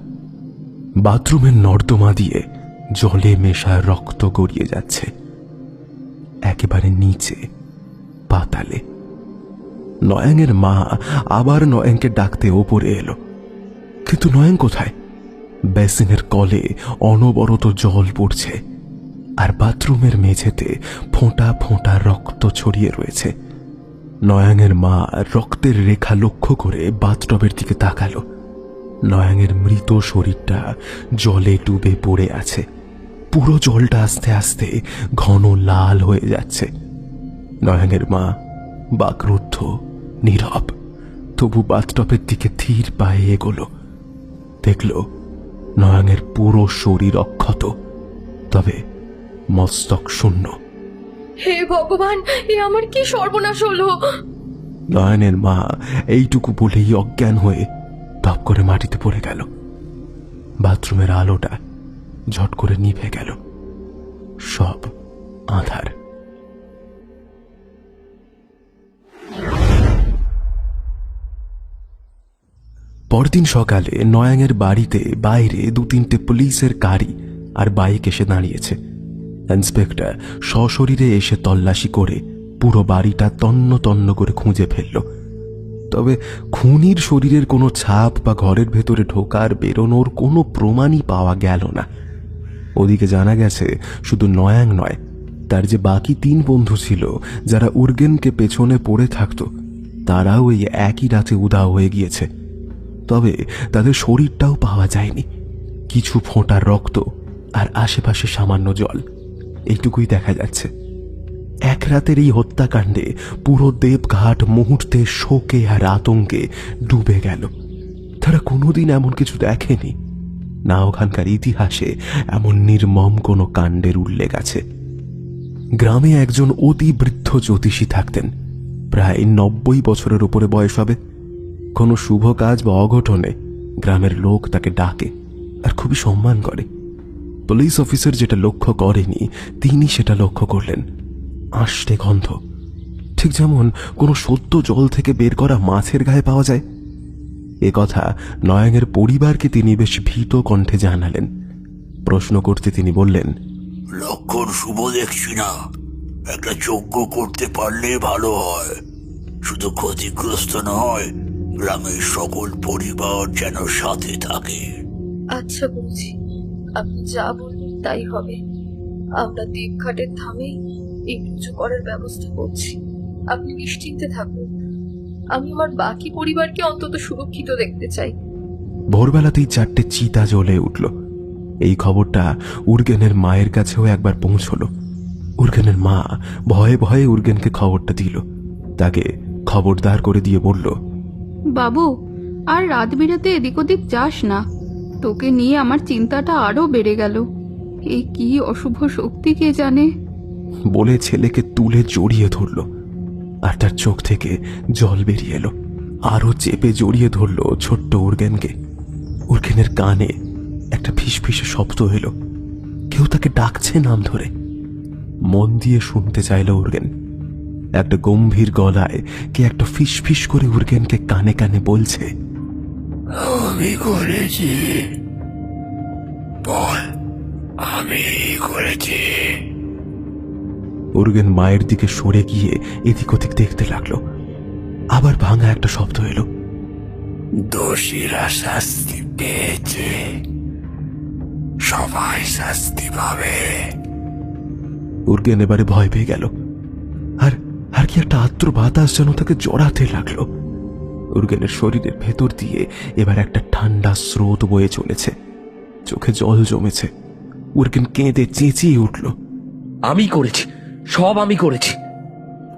বাথরুমের নর্দমা দিয়ে জলে মেশা রক্ত গড়িয়ে যাচ্ছে একেবারে নিচে, পাতালে। নয়াংয়ের মা আবার নয়াংকে ডাকতে ওপরে এলো, কিন্তু নয়াং কোথায়? বেসিনের কলে অনবরত জল পড়ছে, আর বাথরুমের মেঝেতে ফোঁটা ফোঁটা রক্ত ছড়িয়ে রয়েছে। নয়াংয়ের মা রক্তের রেখা লক্ষ্য করে বাথটবের দিকে তাকালো। নয়াংয়ের মৃত শরীরটা জলে ডুবে পড়ে আছে। পুরো জলটা আস্তে আস্তে ঘন লাল হয়ে যাচ্ছে। নয়াংয়ের মা বাকরুদ্ধ, নীরব, তবু বাথটবের দিকে ধীর পায়ে এগোলো। দেখল নয়াংয়ের পুরো শরীর অক্ষত, তবে মস্তক শূন্য। হে ভগবান, এ আমার কি সর্বনাশ হলো! নয়নের মা এইটুকু বলেই অজ্ঞান হয়ে টপ করে মাটিতে পড়ে গেল। বাথরুমের আলোটা ঝট করে নিভে গেল, সব আঁধার। পরদিন সকালে নয়াংয়ের বাড়িতে বাইরে 2-3টে পুলিশের গাড়ি আর বাইক এসে দাঁড়িয়েছে। ইন্সপেক্টর সশরীরে এসে তল্লাশি করে পুরো বাড়িটা তন্ন তন্ন করে খুঁজে ফেলল, তবে খুনির শরীরের কোনো ছাপ বা ঘরের ভেতরে ঢোকার বেরোনোর কোনো প্রমাণই পাওয়া গেল না। ওদিকে জানা গেছে শুধু নয়াং নয়, তার যে বাকি 3 বন্ধু ছিল যারা উর্গেনকে পেছনে পড়ে থাকত, তারাও এই একই রাতে উধাও হয়ে গিয়েছে। তবে তাদের শরীরটাও পাওয়া যায়নি, কিছু ফোঁটা রক্ত আর আশেপাশে সামান্য জল, এইটুকুই দেখা যাচ্ছে। এক রাতের এই হত্যাকাণ্ডে পুরো দেবঘাট মুহূর্তে শোকে আর আতঙ্কে ডুবে গেল। তারা কোনোদিন এমন কিছু দেখেনি, না ওখানকার ইতিহাসে এমন নির্মম কোনো কাণ্ডের উল্লেখ আছে। গ্রামে একজন অতি বৃদ্ধ জ্যোতিষী থাকতেন, প্রায় 90 বছরের উপরে বয়স হবে। কোনো শুভ কাজ বা অঘটনে গ্রামের লোক তাকে ডাকে আর খুবই সম্মান করে। পুলিশ অফিসার যেটা লক্ষ্য করেনি, তিনি সেটা লক্ষ্য করলেন। আষ্টে গন্ধ, ঠিক যেমন কোনো সদ্য জল থেকে বের করা মাছের গায়ে পাওয়া যায়। এ কথা নয়াংয়ের পরিবারকে তিনি বেশ ভীত কণ্ঠে জানালেন। প্রশ্ন করতে তিনি বললেন, লক্ষণ শুভ দেখছি না, একটা যজ্ঞ করতে পারলে ভালো হয়। শুধু ক্ষতিগ্রস্ত নয়, গ্রামের সকল পরিবার যেন সাথে থাকে। আচ্ছা বুঝি, আপনি যা বলবেন তাই হবে। আমরা দেবঘাটের ধামে এই পুজো করার ব্যবস্থা করছি, আপনি নিশ্চিন্তে থাকুন। আমি আমার বাকি পরিবারকে অন্তত সুরক্ষিত দেখতে চাই। ভোরবেলাতেই 4টে চিতা জ্বলে উঠল। এই খবরটা উর্গেনের মায়ের কাছেও একবার পৌঁছল। উর্গেনের মা ভয়ে ভয়ে উর্গেনকে খবরটা দিল, তাকে খবরদার করে দিয়ে বলল, বাবু, আর রাত বিরাতে এদিক ওদিক যাস না, তোকে নিয়ে আমার চিন্তাটা আরো বেড়ে গেল। এই কি অশুভ শক্তি কে জানে। বলে ছেলেকে তুলে জড়িয়ে ধরল, আর তার চোখ থেকে জল বেরিয়ে এলো। আরো চেপে জড়িয়ে ধরল ছোট্ট উর্গেনকে। উর্গেনের কানে একটা ফিসফিসে শব্দ এলো, কেউ তাকে ডাকছে নাম ধরে। মন দিয়ে শুনতে চাইল উর্গেন। একটা গম্ভীর গলায় কে একটা ফিসফিস করে উর্গেনকে কানে কানে বলছে, আমি করেছি, বল আমি করেছি। উর্গেন মায়ের দিকে সরে গিয়ে এদিক ওদিক দেখতে লাগলো। আবার ভাঙা একটা শব্দ এলো, দোষীরা শাস্তি পেয়েছে, সবাই শাস্তি পাবে। উর্গেন এবারে ভয় পেয়ে গেল। আর আর কি একটা আর্দ্র বাতাস যেন তাকে জড়াতে লাগলো। উর্গেনের শরীরের ভেতর দিয়ে এবার একটা ঠান্ডা স্রোত বয়ে চলেছে, চোখে জল জমেছে। উর্গেন কেঁদে চেঁচিয়ে উঠল, আমি করেছি, সব আমি করেছি।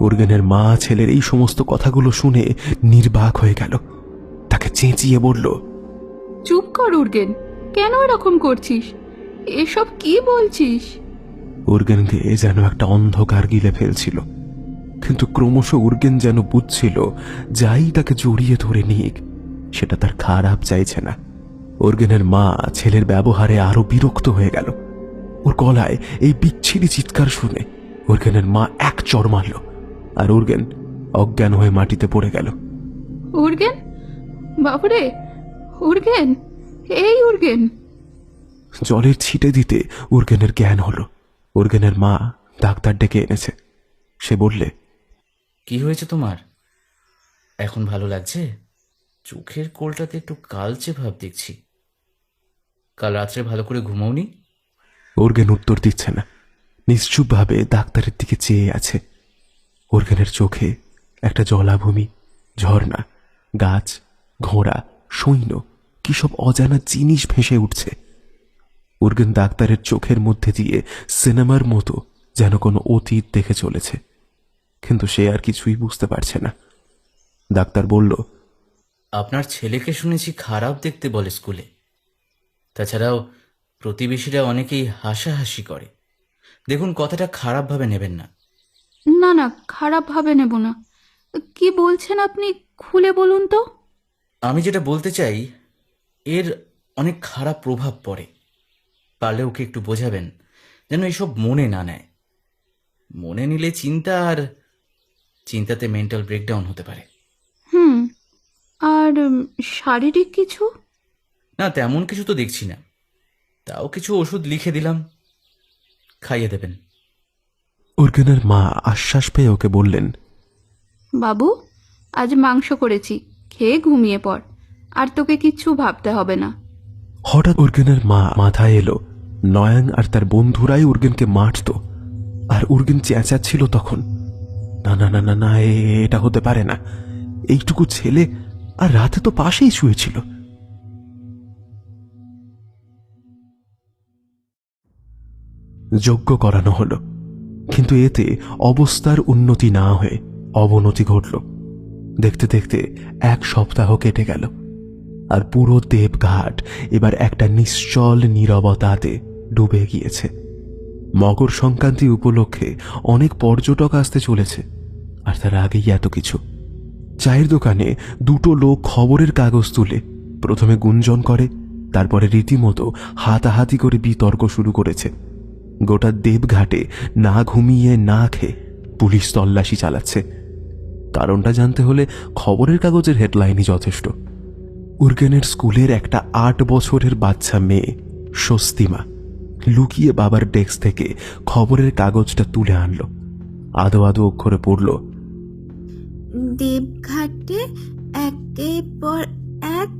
উর্গেনের মা ছেলের এই সমস্ত কথাগুলো শুনে নির্বাক হয়ে গেল। তাকে চেঁচিয়ে বলল, চুপ কর উর্গেন, কেন এরকম করছিস? এসব কি বলছিস? উর্গেনকে যেন একটা অন্ধকার গিলে ফেলছিল, কিন্তু ক্রমশ উর্গেন যেন বুঝছিল যাই তাকে জড়িয়ে ধরে নিক সেটা তার খারাপ চাইছে না। উর্গেনের মা ছেলের ব্যবহারে আরো বিরক্ত হয়ে গেল। ওর গলায় এই বিচ্ছিরি চিৎকার শুনে উর্গেনের মা এক চড় মারল, আর উর্গেন অজ্ঞান হয়ে মাটিতে পড়ে গেল। উর্গেন, বাবুরে, উর্গেন, এই উর্গেন। জলের ছিটে দিতে উর্গেনের জ্ঞান হলো। উর্গেনের মা ডাক্তার ডেকে এনেছে। সে বললে, কি হয়েছে তোমার? এখন ভালো লাগছে? চোখের কোলটাতে একটু কালচে ভাব দেখছি। কাল রাত্রে ভালো করে ঘুমাওনি? উর্গেন উত্তর দিচ্ছে না, নিশ্চুপভাবে ডাক্তারের দিকে চেয়ে আছে। উর্গেনের চোখে একটা জলাভূমি, ঝর্ণা, গাছ, ঘোড়া, সৈন্য, কি সব অজানা জিনিস ভেসে উঠছে। উর্গেন ডাক্তারের চোখের মধ্যে দিয়ে সিনেমার মতো যেন কোনো অতীত দেখে চলেছে, কিন্তু সে আর কিছুই বুঝতে পারছে না। ডাক্তার বলল, আপনার ছেলেকে শুনেছি খারাপ দেখতে বলে স্কুলে। তাছাড়াও প্রতিবেশীরা অনেকেই হাসাহাসি করে। দেখুন, কথাটা খারাপভাবে নেবেন না। না না, খারাপ ভাবে নেব না। কি বলছেন আপনি, খুলে বলুন তো। আমি যেটা বলতে চাই, এর অনেক খারাপ প্রভাব পড়ে। পারলে ওকে একটু বোঝাবেন যেন এসব মনে না নেয়। মনে নিলে চিন্তা, আর চিন্তাতে মেন্টাল ব্রেকডাউন হতে পারে। আর শারীরিক কিছু? না, তেমন কিছু তো দেখছি না। তাও কিছু ওষুধ লিখে দিলাম, খাইয়ে দেবেন। উর্গেনের মা আশ্বাস পেয়ে ওকে বললেন, বাবু, আজ মাংস করেছি, খেয়ে ঘুমিয়ে পড়, আর তোকে কিচ্ছু ভাবতে হবে না। হঠাৎ উর্গেনের মা মাথায় এলো নয়ন আর তার বন্ধুরাই উর্গেনকে মারত, আর উর্গেন চেঁচাচ্ছিল তখন, না না না না না, এটা হতে পারে না। এইটুকু ছেলে, আর রাতে তো পাশেই শুয়েছিল। যজ্ঞ করানো হলো, কিন্তু এতে অবস্থার উন্নতি না হয়ে অবনতি ঘটল। দেখতে দেখতে 1 সপ্তাহ কেটে গেল, আর পুরো দেবঘাট এবার একটা নিশ্চল নীরবতাতে ডুবে গিয়েছে। মকর সংক্রান্তি উপলক্ষে অনেক পর্যটক আসতে চলেছে, আর তার আগেই এত কিছু। চায়ের দোকানে 2টো লোক খবরের কাগজ তুলে প্রথমে গুঞ্জন করে, তারপরে রীতিমতো হাতাহাতি করে বিতর্ক শুরু করেছে। গোটা দেবঘাটে না ঘুমিয়ে না খেয়ে পুলিশ তল্লাশি চালাচ্ছে। কারণটা জানতে হলে খবরের কাগজের হেডলাইনই যথেষ্ট। উর্গেনের স্কুলের একটা 8 বছরের বাচ্চা মেয়ে স্বস্তিমা লুকিয়ে বাবার ডেস্ক থেকে খবরের কাগজটা তুলে আনলো। আদো আদো অক্ষরে পড়ল, দেবঘাটে একের পর এক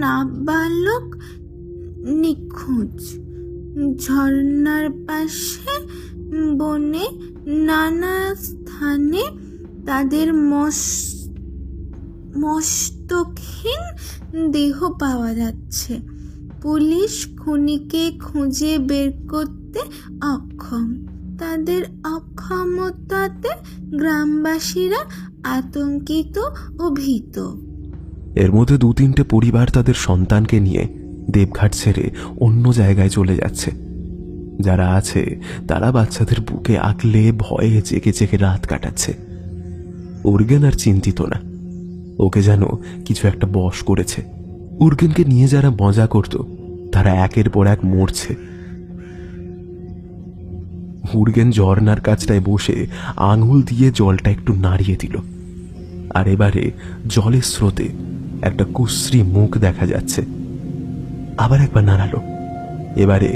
নাবালক নিখোঁজ। ঝর্ণার পাশে, বনে, নানা স্থানে তাদের মস্তকহীন দেহ পাওয়া যাচ্ছে। পুলিশ খুনিকে খুঁজে বের করতে অক্ষম। তাদের অক্ষমতাতে গ্রামবাসীরা আতঙ্কিত ও ভীত। এর মধ্যে 2-3টে পরিবার তাদের সন্তানকে নিয়ে দেবঘাট ছেড়ে অন্য জায়গায় চলে যাচ্ছে। যারা আছে তারা বাচ্চাদের বুকে আগলে ভয়ে জেগে জেগে রাত কাটাচ্ছে। উর্গেন আর চিন্তিত না, ওকে যেন কিছু একটা বশ করেছে। উর্গেনকে নিয়ে যারা মজা করত তারা একের পর এক মরছে। উর্গেন ঝর্নার কাছটায় বসে আঙুল দিয়ে জলটা একটু নাড়িয়ে দিল, আর এবারে জলের স্রোতে একটা কুশ্রী মুখ দেখা যাচ্ছে। আবার একবার নাড়ালো, এবারে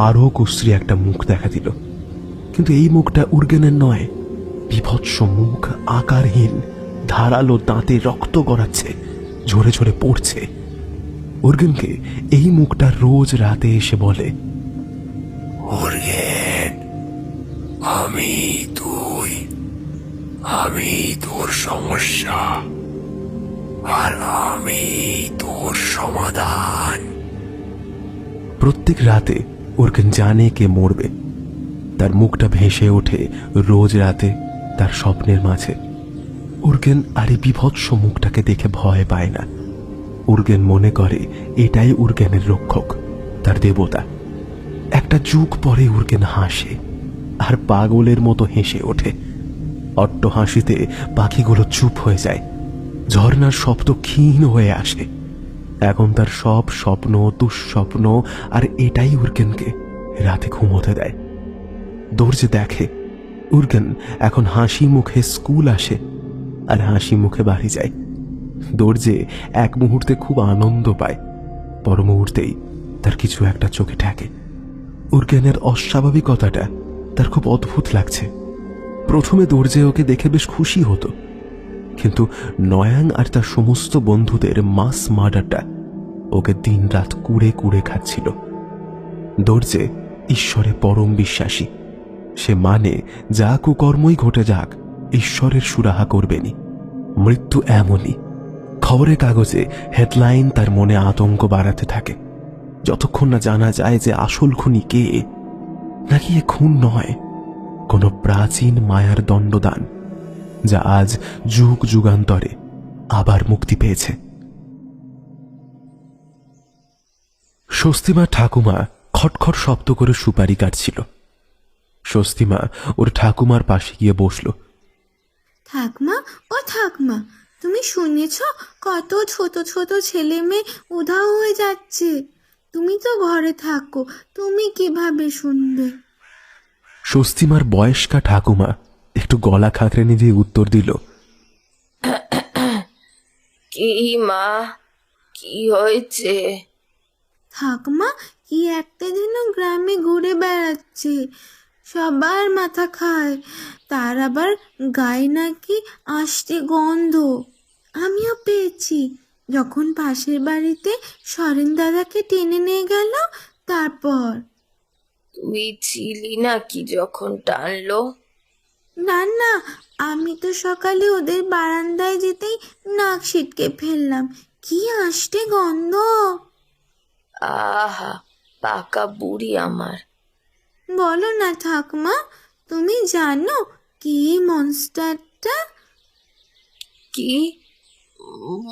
আরো কুশ্রী একটা মুখ দেখা দিল, কিন্তু এই মুখটা উর্গেনের নয়। বিভৎস মুখ, আকারহীন, ধারালো দাঁতে রক্ত গড়াচ্ছে, ঝরে ঝরে পড়ছে। উর্গেনকে এই মুখটা রোজ রাতে এসে বলে, উর্গেন, আমি তোর সমস্যা, আর আমি তোর সমাধান। প্রত্যেক রাতে উর্গেন জানে কে মরবে। তার মুখটা ভেসে ওঠে রোজ রাতে তার স্বপ্নের মাঝে। উর্গেন আর এই বিভৎস মুখটাকে দেখে ভয় পায় না। উর্গেন মনে করে এটাই উর্গেনের রক্ষক, তার দেবতা। একটা যুগ পরে উর্গেন হাসে, আর পাগলের মতো হেসে ওঠে। অট্ট হাসিতে পাখিগুলো চুপ হয়ে যায়, ঝর্ণার শব্দ ক্ষীণ হয়ে আসে। এখন তার সব স্বপ্ন দুঃস্বপ্ন আর এটাই উর্গেনকে রাতে ঘুমোতে দেয়। দরজে দেখে উর্গেন এখন হাসি মুখে স্কুল আসে আর হাসি মুখে বাড়ি যায়। দরজে এক মুহূর্তে খুব আনন্দ পায়, পর মুহূর্তেই তার কিছু একটা চোখে ঠেকে। উর্গেনের অস্বাভাবিকতাটা তার খুব অদ্ভুত লাগছে। প্রথমে দরজে ওকে দেখে বেশ খুশি হতো, কিন্তু নয়াং আর তার সমস্ত বন্ধুদের মাস মার্ডারটা ওকে দিন রাত কুড়ে কুড়ে খাচ্ছিল। দরজে ঈশ্বরে পরম বিশ্বাসী। সে মানে যা কুকর্মই ঘটে যাক, ঈশ্বরের সুরাহা করবেনি। মৃত্যু এমনই। খবরের কাগজে হেডলাইন তার মনে আতঙ্ক বাড়াতে থাকে, যতক্ষণ না জানা যায় যে আসল খুনি কে, নাকি এ খুন নয়, কোনো প্রাচীন মায়ার দণ্ডদান, যা আজ যুগ যুগান্তরে আবার মুক্তি পেয়েছে। স্বস্তিমা ঠাকুমা খটখট শব্দ করে সুপারি কাটছিল। স্বস্তিমা ওর ঠাকুমার পাশে গিয়ে বসল। ঠাকমা, ও ঠাকমা, তুমি শুনেছ কত ছোট ছোট ছেলে মেয়ে উধাও হয়ে যাচ্ছে? তুমি তো ঘরে থাকো, তুমি কিভাবে শুনবে? স্বস্তিমার বয়স্কা ঠাকুমা একটু গলা খাঁকড়ে দিয়ে উত্তর দিল, কি মা, কি হয়েছে? ঠাকমা, কি একটা যেন গ্রামে ঘুরে বেড়াচ্ছে, সবার মাথা খায়, তার আবার গায়ে নাকি আসতে গন্ধ। আমিও পেয়েছি, যখন পাশের বাড়িতে সরেন দাদাকে টেনে নিয়ে গেল। তারপর তুই ছিলি নাকি যখন টানলো? না না, আমি তো সকালে ওদের বারান্দায় যেতেই নাক ছিটকে ফেললাম, কি আসতে গন্ধ। আহা, পাকা বুড়ি আমার। বলো না ঠাকমা, তুমি জানো কি মনস্টারটা? কি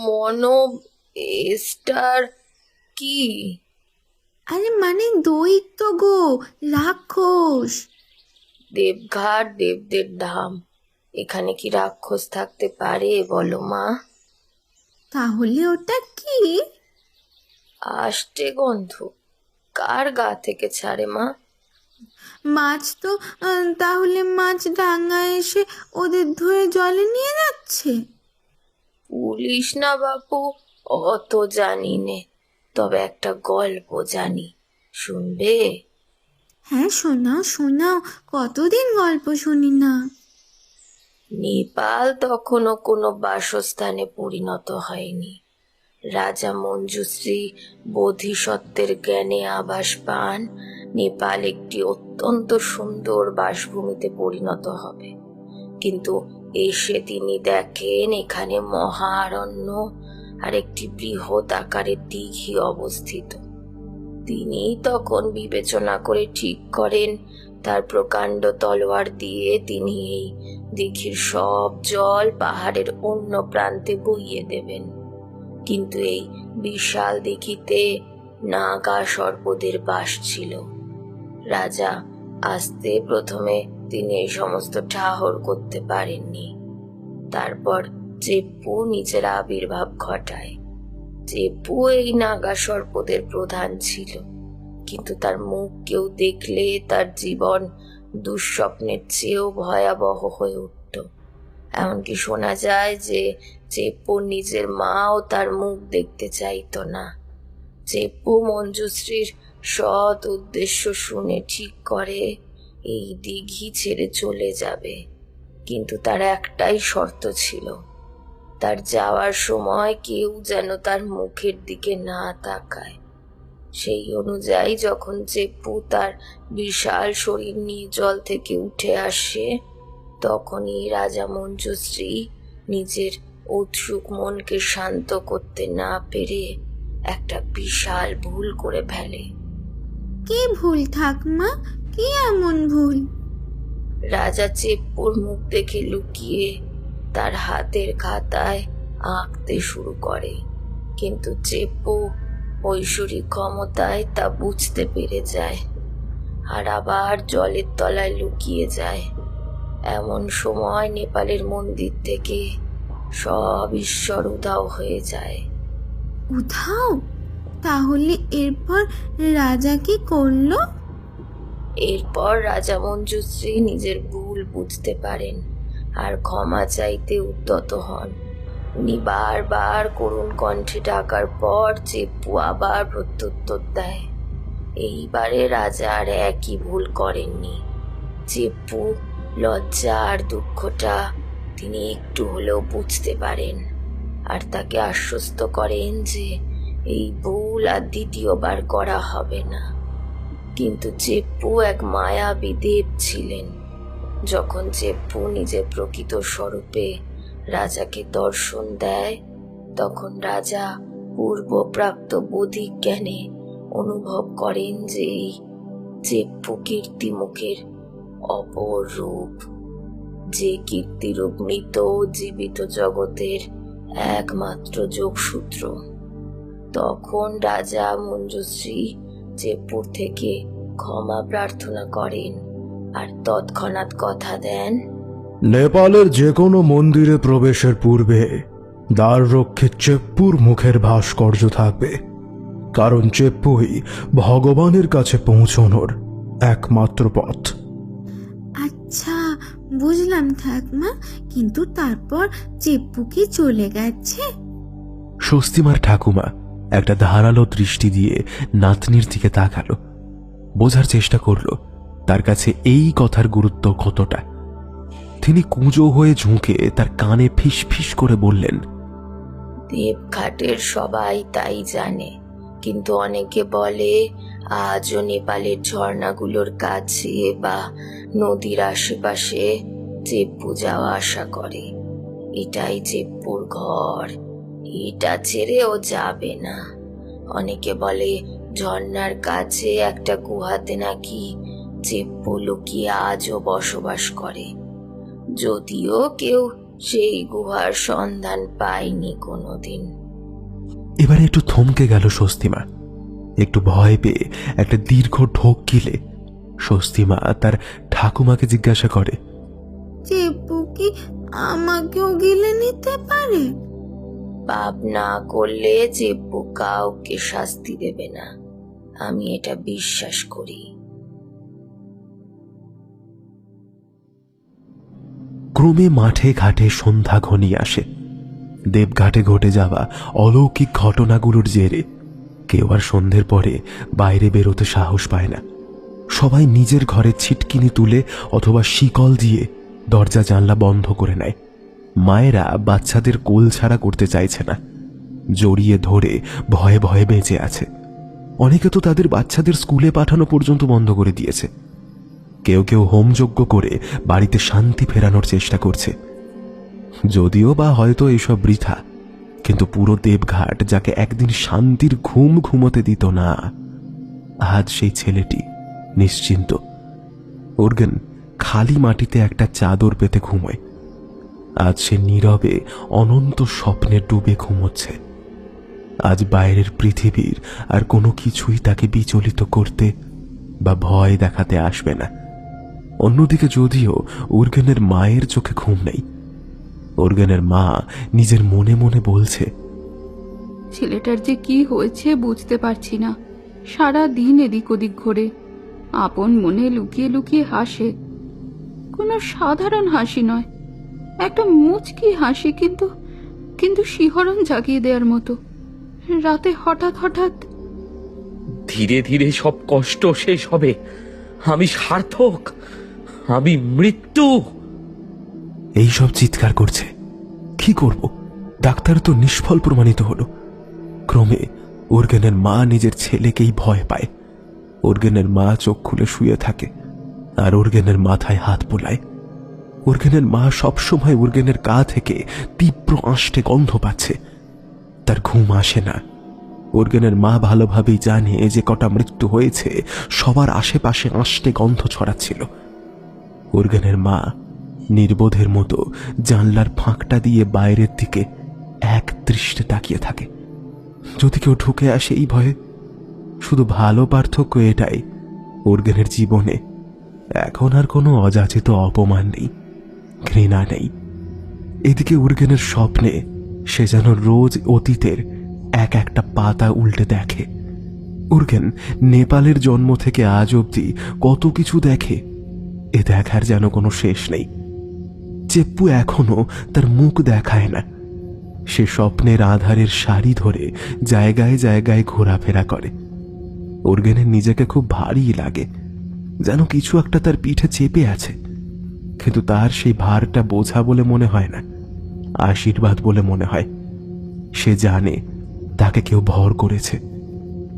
মনো স্টার? কি? আরে মানে দৈত্য গো, রাক্ষস। দেবঘাট দেবদের ধাম, এখানে কি রাক্ষস থাকতে পারে বলো মা? তাহলে ওটা কি? আষ্টে গন্ধ কার গা থেকে ছাড়ে মা? মাছ তো, তাহলে মাছ ডাঙায় এসে ওদের ধরে জলে নিয়ে যাচ্ছে? পুলিশ না বাপু, অত জানি নে, তবে একটা গল্প জানি, শুনবে? হ্যাঁ শোনাও শোনাও, কতদিন গল্প শুনি না। নেপাল তখনও কোনো বাসস্থানে পরিণত হয়নি। রাজা মঞ্জুশ্রী বোধিসত্ত্বের জ্ঞানে আভাস পান নেপাল একটি অত্যন্ত সুন্দর বাসভূমিতে পরিণত হবে, কিন্তু এসে তিনি দেখেন এখানে মহারণ্য আর একটি বৃহৎ আকারের দিঘি অবস্থিত। তিনি তখন বিবেচনা করে ঠিক করেন তার প্রকাণ্ড তলোয়ার দিয়ে তিনি এই দিঘির সব জল পাহাড়ের অন্য প্রান্তে বইয়ে দেবেন। কিন্তু এই বিশাল দিঘিতে নাগা সর্পদের বাস ছিল। রাজা আসতে প্রথমে তিনি এই সমস্ত ঠাহর করতে পারেননি। তারপর চেপ্পু নিজের আবির্ভাব ঘটায়। চেপ্পু এই নাগা সর্পদের প্রধান ছিল, কিন্তু তার মুখ কেউ দেখলে তার জীবন দুঃস্বপ্নের চেয়েও ভয়াবহ হয়ে উঠত। এমনকি শোনা যায় যে চেপ্পুর নিজের মাও তার মুখ দেখতে চাইতো না। চেপ্পু মঞ্জুশ্রীর সৎ উদ্দেশ্য শুনে ঠিক করে এই দিঘি ছেড়ে চলে যাবে, কিন্তু তার একটাই শর্ত ছিল, তার যাওয়ার সময় কেউ যেন তার মুখের দিকে না তাকায়। সেই অনুযায়ী যখন চেপ্পু তার বিশাল শরীর নিয়ে জল থেকে উঠে আসে, তখনই রাজা মঞ্জুশ্রী নিজের উৎসুক মনকে শান্ত করতে না পেরে একটা বিশাল ভুল করে ফেলে। কি ভুল ঠাকমা? কি এমন ভুল? রাজা চেপ্পুর মুখ দেখে লুকিয়ে তার হাতের খাতায় আঁকতে শুরু করে, কিন্তু চেপ্পু ঐশ্বরিক ক্ষমতায় তা বুঝতে পেরে যায় আর আবার জলের তলায় লুকিয়ে যায়। এমন সময় নেপালের মন্দির থেকে সব ঈশ্বর উধাও হয়ে যায়। উধাও? তাহলে এরপর রাজা কি করলো? এরপর রাজা মঞ্জুশ্রী নিজের ভুল বুঝতে পারেন আর ক্ষমা চাইতে উদ্যত হন। উনি বারবার করুণ কণ্ঠে ডাকার পর চেপ্পু আবার প্রত্যুত্তর দেয়। এইবারে রাজা আর একই ভুল করেননি। চেপ্পু লজ্জা আর দুঃখটা তিনি একটু হলেও বুঝতে পারেন আর তাকে আশ্বস্ত করেন যে এই ভুল আর দ্বিতীয়বার করা হবে না। কিন্তু চেপ্পু এক মায়াবী দেব ছিলেন। যখন চেপ্পু নিজের প্রকৃত স্বরূপে রাজাকে দর্শন দেয়, তখন রাজা পূর্বপ্রাপ্ত বৌদ্ধিক জ্ঞানে অনুভব করেন যে এই চেপ্পু কীর্তিমুখের অপর রূপ, যে কীর্তিরূপ মৃত জীবিত জগতের একমাত্র যোগসূত্র। তখন রাজা মঞ্জুশ্রী চেপ্পুর থেকে ক্ষমা প্রার্থনা করেন আর তৎক্ষণাৎ কথা দেন, নেপালের যে কোনো মন্দিরে প্রবেশের পূর্বে দ্বার রক্ষে চেপ্পুর মুখের ভাস্কর্য থাকবে, কারণ চেপ্পুই ভগবানের কাছে পৌঁছানোর একমাত্র পথ। আচ্ছা, বুঝলাম ঠাকমা, কিন্তু তারপর চেপ্পু কি চলে গেছে? স্বস্তিমার ঠাকুমা একটা ধারালো দৃষ্টি দিয়ে নাতনির দিকে তাকালো, বোঝার চেষ্টা করল তার কাছে এই কথার গুরুত্ব কতটা। তিনি কুঁজো হয়ে ঝুঁকে তার কানে ফিস ফিস করে বললেন, দেবঘাটের সবাই তাই জানে, কিন্তু অনেকে বলে আজও নেপালের ঝর্ণাগুলোর কাছে বা নদীর আশেপাশে চেপ্পু যাওয়া আসা করে। এটাই চেপ্পুর ঘর, এটা ছেড়ে ও যাবে না। অনেকে বলে ঝর্ণার কাছে একটা গুহাতে নাকি চেপ্পু লুকিয়ে আজও বসবাস করে, যদিও কেউ সেই গুহার সন্ধান পায়নি কোনোদিন। এবারে একটু থমকে গেল স্বস্তিমা। একটু ভয় পেয়ে একটা দীর্ঘ ঢোক গিলে স্বস্তিমা তার ঠাকুমাকে জিজ্ঞাসা করে, চেপ্পু কি আমাকেও গিলে নিতে পারে? পাপ না করলে চেপ্পু কাউকে শাস্তি দেবে না, আমি এটা বিশ্বাস করি। ক্রমে মাঠে ঘাটে সন্ধ্যা ঘনিয়ে আসে। দেবঘাটে ঘটে যাওয়া অলৌকিক ঘটনাগুলোর জেরে কেউ আর সন্ধ্যের পরে বাইরে বেরোতে সাহস পায় না। সবাই নিজের ঘরে ছিটকিনি তুলে অথবা শিকল দিয়ে দরজা জানলা বন্ধ করে নেয়। মায়েরা বাচ্চাদের কোল ছাড়া করতে চাইছে না, জড়িয়ে ধরে ভয়ে ভয়ে বেঁচে আছে। অনেকে তো তাদের বাচ্চাদের স্কুলে পাঠানো পর্যন্ত বন্ধ করে দিয়েছে। কেউ কেউ হোমযজ্ঞ করে বাড়িতে শান্তি ফেরানোর চেষ্টা করছে। যদিও বা হয়তো এইসব বৃথা, কিন্তু পুরো দেবঘাট যাকে একদিন শান্তির ঘুম ঘুমোতে দিত না, আজ সেই ছেলেটি নিশ্চিন্ত। ওরগেন খালি মাটিতে একটা চাদর পেতে ঘুমোয়। আজ সে নীরবে অনন্ত স্বপ্নে ডুবে ঘুমোচ্ছে। আজ বাইরের পৃথিবীর আর কোনো কিছুই তাকে বিচলিত করতে বা ভয় দেখাতে আসবে না। অন্যদিকে যদিও উর্গেনের মায়ের চোখে ঘুম নেই, উর্গেনের মা নিজের মনে মনে বলছে, ছেলেটার যে কি হয়েছে বুঝতে পারছি না। সারা দিন এদিক ওদিক ঘোরে, আপন মনে লুকিয়ে লুকিয়ে হাসে। কোনো সাধারণ হাসি নয়, একটা মুচকি হাসি, কিন্তু কিন্তু শিহরণ জাগিয়ে দেওয়ার মতো। রাতে হঠাৎ হঠাৎ ধীরে ধীরে সব কষ্ট শেষ হবে। আমি সার্থক, আমি মৃত্যু। এইসব চিৎকার করছে। কি করব? ডাক্তার তো নিষ্ফল প্রমাণিত হলো। ক্রমে উর্গেনের মা নিজের ছেলেকেই ভয় পায়। উর্গেনের মা চোখ খুলে শুয়ে থাকে আর উর্গেনের মাথায় হাত বোলায়। উর্গেনের মা সবসময় উর্গেনের গা থেকে তীব্র আষ্টে গন্ধ পাচ্ছে। তার ঘুম আসে না। উর্গেনের মা ভালোভাবেই জানে যে কটা মৃত্যু হয়েছে সবার আশেপাশে আষ্টে গন্ধ ছড়াচ্ছিল। উর্গেনের মা নির্বোধের মতো জানলার ফাঁকটা দিয়ে বাইরের দিকে এক দৃষ্টে তাকিয়ে থাকে, যদি কেউ ঢুকে আসে এই ভয়ে। শুধু ভালো পার্থক্য এটাই, উর্গেনের জীবনে এখন আর কোনো অযাচিত অপমান নেই, ঘৃণা নেই। এদিকে উর্গেনের স্বপ্নে সে যেন রোজ অতীতের এক একটা পাতা উল্টে দেখে। উর্গেন নেপালের জন্ম থেকে আজ অবধি কত কিছু দেখে, এ দেখার যেন কোনো শেষ নেই। চেপ্পু এখনো তার মুখ দেখায় না। সে স্বপ্নের আধারের সারি ধরে জায়গায় জায়গায় ঘোরাফেরা করে। উর্গেনের নিজেকে খুব ভারী লাগে, যেন কিছু একটা তার পিঠে চেপে আছে। কিন্তু তার সেই ভারটা বোঝা বলে মনে হয় না, আশীর্বাদ বলে মনে হয়। সে জানে তাকে কেউ ভর করেছে,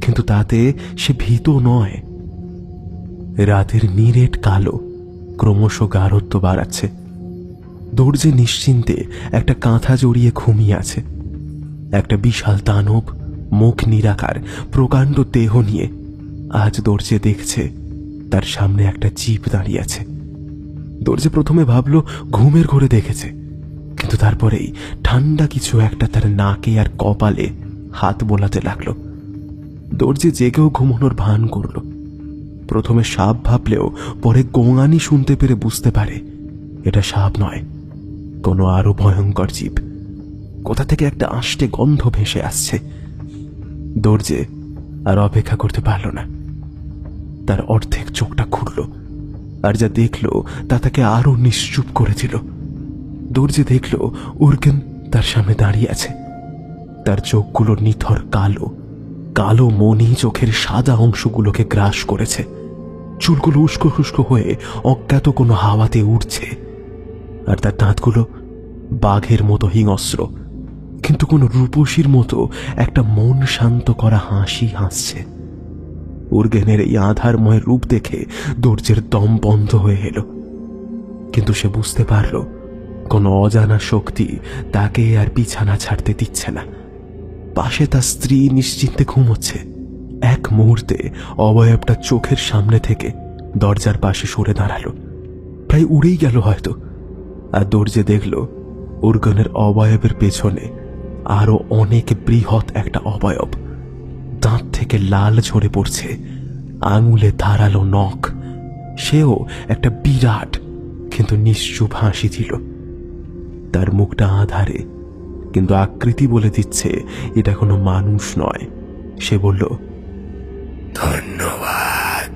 কিন্তু তাতে সে ভীত নয়। রাতের নিরেট কালো ক্রমশ গাঢ়ত্ব বাড়াচ্ছে। দরজে নিশ্চিন্তে একটা কাঁথা জড়িয়ে ঘুমিয়ে আছে। একটা বিশাল দানব, মুখ নিরাকার, প্রকাণ্ড দেহ নিয়ে আজ দরজে দেখছে তার সামনে একটা জিপ দাঁড়িয়ে আছে। দরজে প্রথমে ভাবলো ঘুমের ঘোরে দেখেছে, কিন্তু তারপরেই ঠান্ডা কিছু একটা তার নাকে আর কপালে হাত বোলাতে লাগলো। দরজে জেগেও ঘুমানোর ভান করলো। প্রথমে সাপ ভাবলেও পরে গোঙানি শুনতে পেরে বুঝতে পারে এটা সাপ নয়, কোনো আরো ভয়ঙ্কর জীব। কোথা থেকে একটা আষ্টে গন্ধ ভেসে আসছে। দরজে আর অপেক্ষা করতে পারল না। তার অর্ধেক চোখটা খুলল, আর যা দেখল তা তাকে আরো নিশ্চুপ করে দিল। দরজে দেখল উর্গেন তার সামনে দাঁড়িয়ে আছে। তার চোখগুলো নিথর কালো, কালো মনি চোখের সাদা অংশগুলোকে গ্রাস করেছে। চুলগুলো উস্কো খুস্কো হয়ে অজ্ঞাত কোনো হাওয়াতে উঠছে, আর তার দাঁতগুলো বাঘের মতো হিংস্র, কিন্তু কোনো রূপসীর মতো একটা মন শান্ত করা হাসি হাসছে। উর্গেনের এই আধারময় রূপ দেখে দরজের দম বন্ধ হয়ে এলো, কিন্তু সে বুঝতে পারল কোনো অজানা শক্তি তাকে আর বিছানা ছাড়তে দিচ্ছে না। পাশে তার স্ত্রী নিশ্চিন্তে ঘুমোচ্ছে। এক মুহূর্তে অবয়বটা চোখের সামনে থেকে দরজার পাশে সরে দাঁড়ালো, প্রায় উড়েই গেল হয়তো। আর দরজে দেখল উর্গেনের অবয়বের পেছনে আরো অনেক বৃহৎ একটা অবয়ব। দাঁত থেকে লাল ঝরে পড়ছে, আঙুলে ধারালো নখ। সেও একটা বিরাট কিন্তু নিশ্চুপ হাসি দিল। তার মুখটা আধারে, কিন্তু আকৃতি বলে দিচ্ছে এটা কোনো মানুষ নয়। সে বলল, ধন্যবাদ।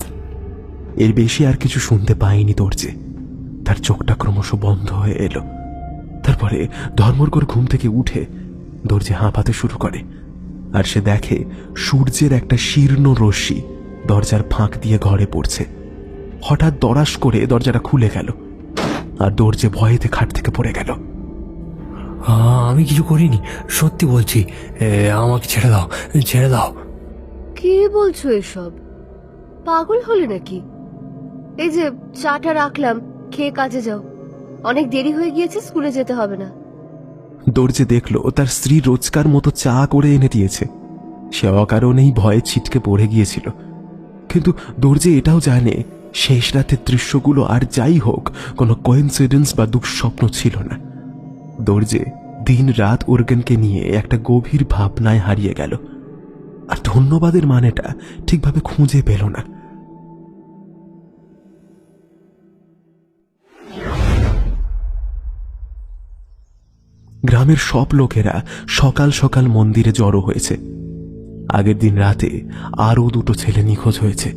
এর বেশি আর কিছু শুনতে পায়নি দরজে। তার চোখটা ক্রমশ বন্ধ হয়ে এলো। তারপরে ধর্মর করে ঘুম থেকে উঠে দরজে হাঁপাতে শুরু করে, আর সে দেখে সূর্যের একটা শীর্ণ রশ্মি দরজার ফাঁক দিয়ে ঘরে পড়ছে। হঠাৎ দরাস করে দরজাটা খুলে গেল, আর দরজে ভয়েতে খাট থেকে পড়ে গেল। আমি কিছু করিনি, সত্যি বলছি। আমাকে ছেড়ে দাও, ছেড়ে দাও। কি বলছো এসব? পাগল হলে নাকি? এই যে চাটা রাখলাম, খেয়ে কাজে যাও। অনেক দেরি হয়ে গিয়েছে, স্কুলে যেতে হবে না। দরজে দেখলো তার স্ত্রী রোজকার মতো চা করে এনে দিয়েছে। সে অকারণেই ভয়ে ছিটকে পড়ে গিয়েছিল, কিন্তু দরজে এটাও জানে শেষ রাতের দৃশ্যগুলো আর যাই হোক কোনো কোইন্সিডেন্স বা দুঃস্বপ্ন ছিল না। দরজে দিন রাত উর্গেনকে নিয়ে একটা গভীর ভাবনায় হারিয়ে গেল, আর ধন্যবাদের মানেটা ঠিকভাবে খুঁজে পেল না। গ্রামের সব লোকেরা সকাল সকাল মন্দিরে জড়ো হয়েছে। আগের দিন রাতে আরও দুটো ছেলে নিখোঁজ হয়েছে।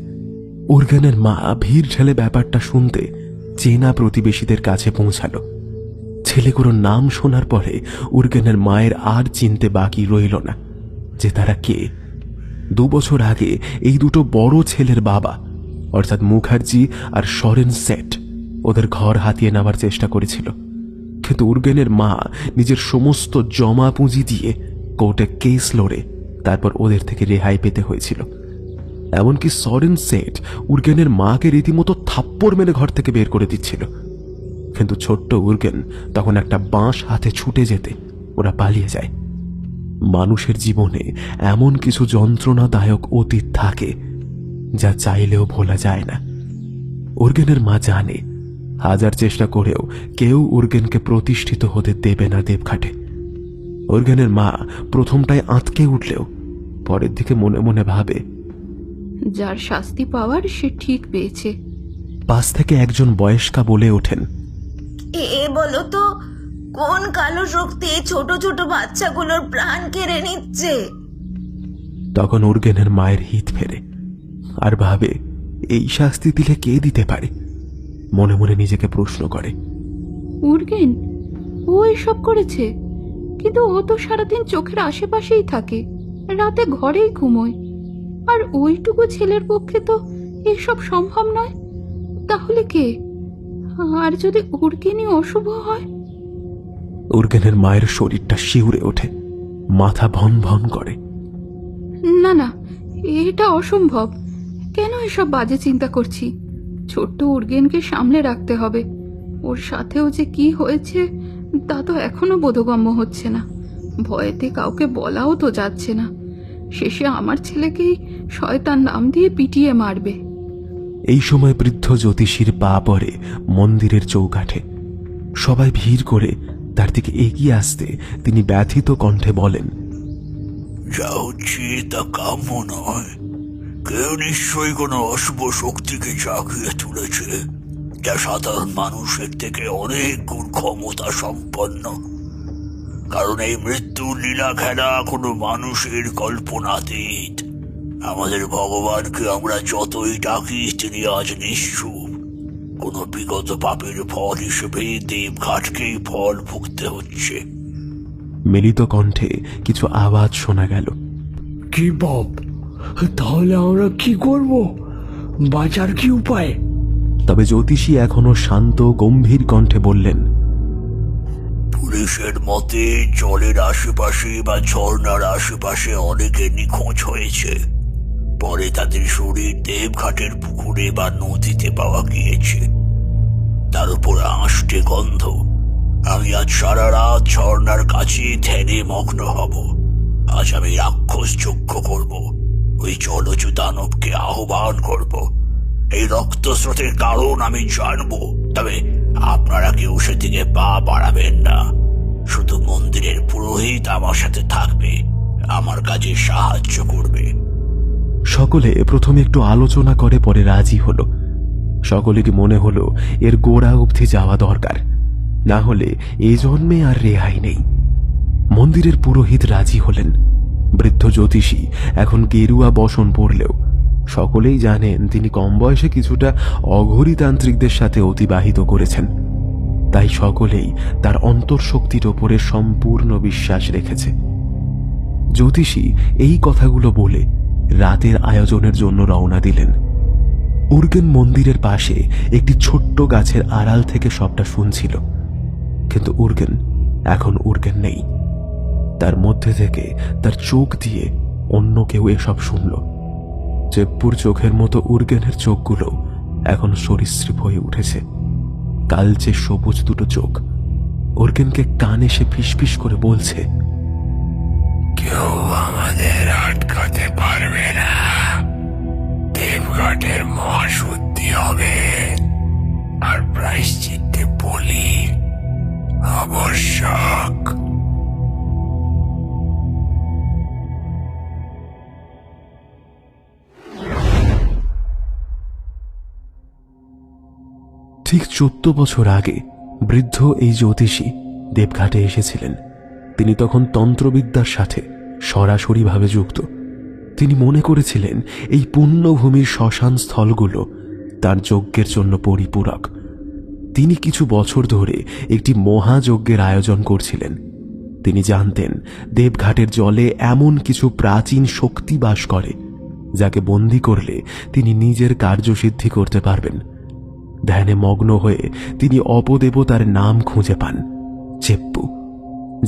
উর্গেনের মা ভিড় ঠেলে ব্যাপারটা শুনতে চেনা প্রতিবেশীদের কাছে পৌঁছালো। ছেলেগুলোর নাম শোনার পরে উর্গেনের মায়ের আর চিনতে বাকি রইল না যে তারা কে। 2 বছর আগে এই দুটো বড় ছেলের বাবা অর্থাৎ মুখার্জি আর সরেন সেট ওদের ঘর হাতিয়ে নেওয়ার চেষ্টা করেছিল, কিন্তু উর্গেনের মা নিজের সমস্ত জমা পুঁজি দিয়ে কোর্টে কেস লড়ে তারপর ওদের থেকে রেহাই পেতে হয়েছিল। এমনকি সরেন সেট উর্গেনের মাকে রীতিমতো থাপ্পড় মেরে ঘর থেকে বের করে দিচ্ছিল, কিন্তু ছোট্ট উর্গেন তখন একটা বাঁশ হাতে ছুটে যেতে ওরা পালিয়ে যায়। মানুষের জীবনে এমন কিছু যন্ত্রণাদায়ক অতীত থাকে যা চাইলেও ভোলা যায় না। উর্গেনের মা জানে হাজার চেষ্টা করেও কেউ উর্গেনকে প্রতিষ্ঠিত হতে দেবে না দেবঘাটে। উর্গেনের মা প্রথমটায় আঁতকে উঠলেও পরের দিকে মনে মনে ভাবে, যার শাস্তি পাওয়ার সে ঠিক পেয়েছে। পাশ থেকে একজন বয়স্কা বলে ওঠেন, এ বলো তো, কোন কালো শক্তি ছোট ছোট বাচ্চাগুলোর প্রাণ কেড়ে নিচ্ছে? তখন উর্গেনের মায়ের হিত ফেরে আর ভাবে এই শাস্তি দিলে কে দিতে পারে। মনে মনে নিজেকে প্রশ্ন করে, উর্গেন ও এসব করেছে? কিন্তু ও তো সারাদিন চোখের আশেপাশেই থাকে, রাতে ঘরেই ঘুমোয়, আর ওইটুকু ছেলের পক্ষে তো এসব সম্ভব নয়। তাহলে কে? আর যদি উর্গেনই অশুভ হয়? উর্গেনের মায়ের শরীরটা শিউরে ওঠে, মাথা ভন ভন করে। না না, এটা অসম্ভব। কেন এসব বাজে চিন্তা করছি? ছোট্ট উর্গেনকে সামলে রাখতে হবে। ওর সাথেও যে কি হয়েছে তা তো এখনো বোধগম্য হচ্ছে না। ভয়েতে কাউকে বলাও তো যাচ্ছে না। শেষে আমার ছেলেকেই শয়তান নাম দিয়ে পিটিয়ে মারবে। এই সময় বৃদ্ধ জ্যোতিষীর পা পড়ে মন্দিরের চৌকাঠে। সবাই ভিড় করে তার দিকে এগিয়ে আসতে তিনি ব্যথিত কণ্ঠে বলেন, যা হচ্ছে তা কাম্য নয়। কেউ নিশ্চয়ই কোনো অশুভ শক্তিকে জাগিয়ে তুলেছে, যা সাধারণ মানুষের থেকে অনেক গুণ ক্ষমতা সম্পন্ন। কারণ এই মৃত্যুর লীলা খেলা কোনো মানুষের কল্পনাতীত। আমাদের ভগবানকে আমরা যতই ডাকি তিনি আজ নিশ্চুপ। কোনো বিগত পাপের ফল হিসেবে দেবঘাটকেই ফল ভুগতে হচ্ছে। মিলিত কণ্ঠে কিছু আওয়াজ শোনা গেল। কি বাপ, তাহলে আমরা কি করব? বাঁচার কি উপায়? তবে জ্যোতিষী এখনো শান্ত গম্ভীর কণ্ঠে বললেন, পুলিশের মতে জলের আশেপাশে বা ঝর্ণার আশেপাশে অনেকে নিখোঁজ হয়েছে। পরে তাদের শরীর দেবঘাটের পুকুরে বা নদীতে পাওয়া গিয়েছে। তার উপর আষ্টে গন্ধ। আমি আজ সারা রাত ঝর্ণার কাছে ধ্যানে মগ্ন হব। আজ আমি রাক্ষস যজ্ঞ করব, ওই জলজ দানবকে আহ্বান করব। এই রক্তস্রোতের কারণ আমি জানবো। তবে আপনারা কেউ সেদিকে পা বাড়াবেন না। শুধু মন্দিরের পুরোহিত আমার সাথে থাকবে, আমার কাজে সাহায্য করবে। সকলে প্রথমে একটু আলোচনা করে পরে রাজি হলো। সকলেরই মনে হলো এর গোড়া অবধি যাওয়া দরকার, না হলে এই জন্মে আর রেহাই নেই। মন্দিরের পুরোহিত রাজি হলেন। বৃদ্ধ জ্যোতিষী এখন গেরুয়া বসন পড়লেও সকলেই জানেন তিনি কম বয়সে কিছুটা অঘরীতান্ত্রিকদের সাথে অতিবাহিত করেছেন। তাই সকলেই তার অন্তর্শক্তির ওপরে সম্পূর্ণ বিশ্বাস রেখেছে। জ্যোতিষী এই কথাগুলো বলে রাতের আয়োজনের জন্য রওনা দিলেন। উর্গেন মন্দিরের পাশে একটি ছোট্ট গাছের আড়াল থেকে সবটা শুনছিল, কিন্তু উর্গেন এখন উর্গেন নেই। তার মধ্যে থেকে তার চোখ দিয়ে অন্য কেউ এসব শুনল। চেপ্পুর চোখের মতো উর্গেনের চোখগুলো এখন সরীসৃপ হয়ে উঠেছে। কালচে সবুজ দুটো চোখ উর্গেনকে কানে সে ফিসফিস করে বলছে, কেউ আমাদের আটকাতে পারবে না। দেবঘাটের মহাশুদ্ধি হবে, আর প্রায়শ্চিত্তে বলি আবশ্যক। ঠিক 14 বছর আগে বৃদ্ধ এই জ্যোতিষী দেবঘাটে এসেছিলেন। তিনি তখন তন্ত্রবিদ্যার সাথে সরাসরিভাবে যুক্ত। তিনি মনে করেছিলেন এই পুণ্যভূমির শ্মশান স্থলগুলো তার যজ্ঞের জন্য পরিপূরক। তিনি কিছু বছর ধরে একটি মহাযজ্ঞের আয়োজন করছিলেন। তিনি জানতেন দেবঘাটের জলে এমন কিছু প্রাচীন শক্তি বাস করে যাকে বন্দী করলে তিনি নিজের কার্যসিদ্ধি করতে পারবেন। ধ্যানে মগ্ন হয়ে তিনি অপদেবতার নাম খুঁজে পান, চেপ্পু,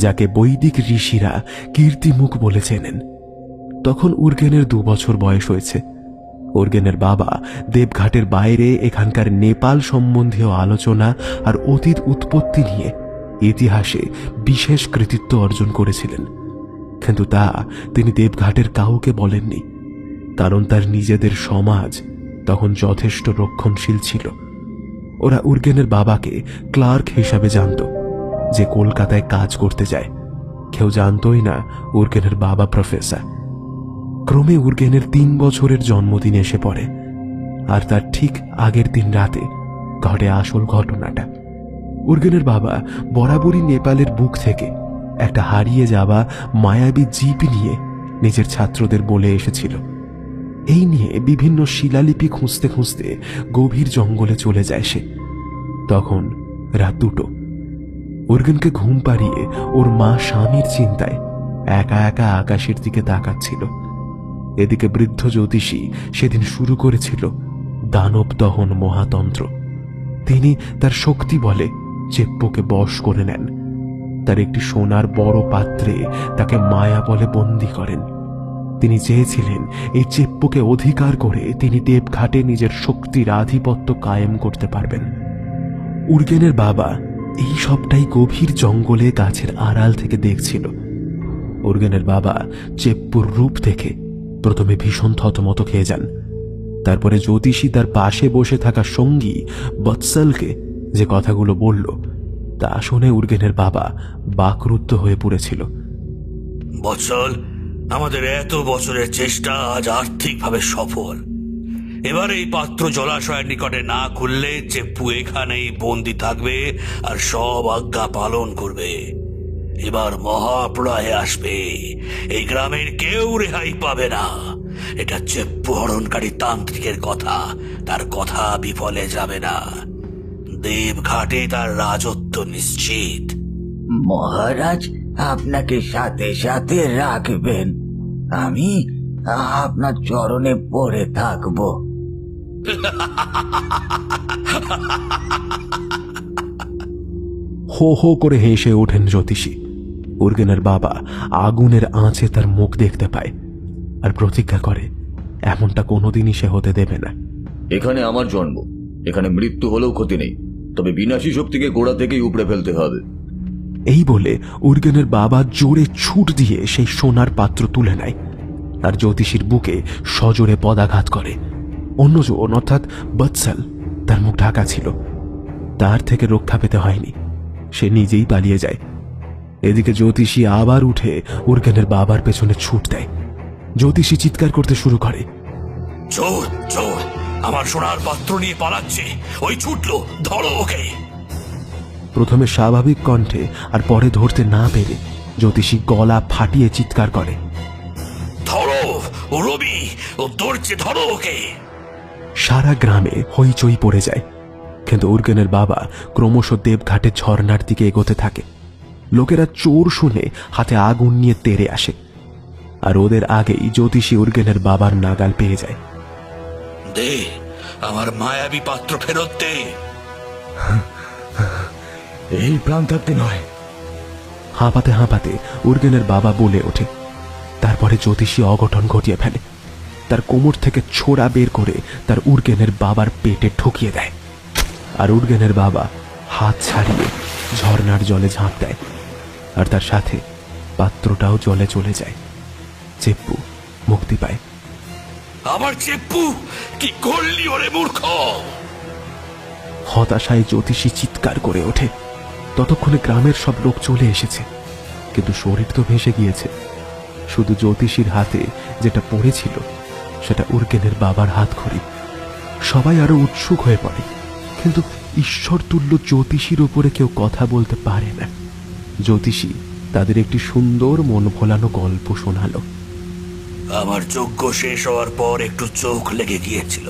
যাকে বৈদিক ঋষিরা কীর্তিমুখ বলে চেনেন। তখন উর্গেনের 2 বছর বয়স হয়েছে। উর্গেনের বাবা দেবঘাটের বাইরে এখানকার নেপাল সম্বন্ধীয় আলোচনা আর অতীত উৎপত্তি নিয়ে ইতিহাসে বিশেষ কৃতিত্ব অর্জন করেছিলেন, কিন্তু তা তিনি দেবঘাটের কাউকে বলেননি, কারণ তার নিজেদের সমাজ তখন যথেষ্ট রক্ষণশীল ছিল। ওরা উর্গেনের বাবাকে ক্লার্ক হিসাবে জানত, যে কলকাতায় কাজ করতে যায়। কেউ জানতই না উর্গেনের বাবা প্রফেসর। ক্রমে উর্গেনের 3 বছরের জন্মদিন এসে পড়ে, আর তার ঠিক আগের দিন রাতে ঘটে আসল ঘটনাটা। উর্গেনের বাবা বরাবরই নেপালের বুক থেকে একটা হারিয়ে যাওয়া মায়াবী জিপ নিয়ে নিজের ছাত্রদের বলে এসেছিল। এই নিয়ে বিভিন্ন শিলালিপি খুঁজতে খুঁজতে গভীর জঙ্গলে চলে যায় সে। তখন রাত 2। উর্গেনকে ঘুম পাড়িয়ে ওর মা স্বামীর চিন্তায় একা একা আকাশের দিকে তাকাচ্ছিল। এদিকে বৃদ্ধ জ্যোতিষী সেদিন শুরু করেছিল দানব দহন মহাতন্ত্র। তিনি তার শক্তি বলে চেপ্পুকে বশ করে নেন। তার একটি সোনার বড় পাত্রে তাকে মায়া বলে বন্দী করেন। তিনি চেয়েছিলেন এই চেপ্পুকে অধিকার করে তিনি দেবঘাটে নিজের শক্তির আধিপত্য কায়েম করতে পারবেন। উর্গেনের বাবা এই সবটাই গভীর জঙ্গলে গাছের আড়াল থেকে দেখছিল। উর্গেনের বাবা চেপ্পুর রূপ দেখে প্রথমে ভীষণ থতমত খেয়ে যান। তারপরে জ্যোতিষী তার পাশে বসে থাকা সঙ্গী বৎসলকে যে কথাগুলো বলল তা শুনে উর্গেনের বাবা বাকরুদ্ধ হয়ে পড়েছিল। বৎসল, আমাদের এত বছরের চেষ্টা আজ আর্থিকভাবে সফল। এবার এই পাত্র জলাশয়ের নিকটে না খুললে চেপ্পু এখানেই বন্দি থাকবে আর সব আজ্ঞা পালন করবে। এবার মহাপ্রলয় আসবে, এই গ্রামের কেউ রেহাই পাবে না। এটা চেপ্পু হরণকারী তান্ত্রিকের কথা, তার কথা বিফলে যাবে না। দেবঘাটে তার রাজত্ব নিশ্চিত। মহারাজ আপনাকে সাথে সাথে রাখবেন, আমি আপনার চরণে পড়ে থাকব। হো হো করে হেসে ওঠেন জ্যোতিষী। উর্গেনের বাবা আগুনের আঁচে তার মুখ দেখতে পায় আর প্রতিজ্ঞা করে এমনটা কোনোদিনই সে হতে দেবে না। এখানে আমার জন্ম, এখানে মৃত্যু হলেও ক্ষতি নেই, তবে বিনাশী শক্তিকে গোড়া থেকেই উপড়ে ফেলতে হবে। এই বলে উর্গেনের বাবা জোরে ছুট দিয়ে সেই সোনার পাত্র তুলে নেয় আর জ্যোতিষীর বুকে সজোরে পদাঘাত করে। অন্যজন অর্থাৎ বৎসল তার মুখ ঢাকা ছিল, তার থেকে রক্ষা পেতে হয়নি, সে নিজেই পালিয়ে যায়। এদিকে জ্যোতিষী আবার উঠে উর্গেনের বাবার পেছনে ছুট দেয়। জ্যোতিষী চিৎকার করতে শুরু করে, চোর চোর, আমার সোনার পাত্র নিয়ে পালাচ্ছে, ওই ছুটলো, ধরো ওকে। প্রথমে স্বাভাবিক কণ্ঠে আর পরে ধরতে না পেরে জ্যোতিষী গলা ফাটিয়ে চিৎকার করে, ধরো ও রবি, ও দৌড়ছে, ধরো ওকে। সারা গ্রামে হইচই পড়ে যায়, কিন্তু উর্গেনের বাবা ক্রমশ দেবঘাটে ঝর্ণার দিকে এগোতে থাকে। লোকেরা চোর শুনে হাতে আগুন নিয়ে তেড়ে আসে, আর ওদের আগেই জ্যোতিষী উর্গেনের বাবার নাগাল পেয়ে যায়। দে আমার মায়াবী পাত্র ফেরত দে। এই প্রাণ থাকতে নয়। হাঁপাতে হাঁপাতে উর্গেনের বাবা বলে ওঠে। তারপরে জ্যোতিষী অঘটন ঘটিয়ে ফেলে, তার কোমর থেকে ছোড়া বের করে তার উর্গেনের বাবার পেটে ঠকিয়ে দেয়, আর উর্গেনের বাবা হাত ছাড়িয়ে ঝর্ণার জলে ঝাঁপ দেয়, আর তার সাথে পাত্রটাও জলে চলে যায়। চেপ্পু মুক্তি পায়। আমার চেপ্পু, কি করলি ওরে মূর্খ! হতাশায় জ্যোতিষী চিৎকার করে ওঠে। ততক্ষণে গ্রামের সব লোক চলে এসেছে, কিন্তু শরীর তো ভেসে গিয়েছে। শুধু জ্যোতিষীর হাতে যেটা পড়েছিল সেটা উর্গেনের বাবার হাতখড়ি। সবাই আরো উৎসুক হয়ে পড়ে, কিন্তু ঈশ্বরতুল্য জ্যোতিষীর উপরে কেউ কথা বলতে পারে না। জ্যোতিষী তাদের একটি সুন্দর মন ভোলানো গল্প শোনালো। আমার যজ্ঞ শেষ হওয়ার পর একটু চোখ লেগে গিয়েছিল।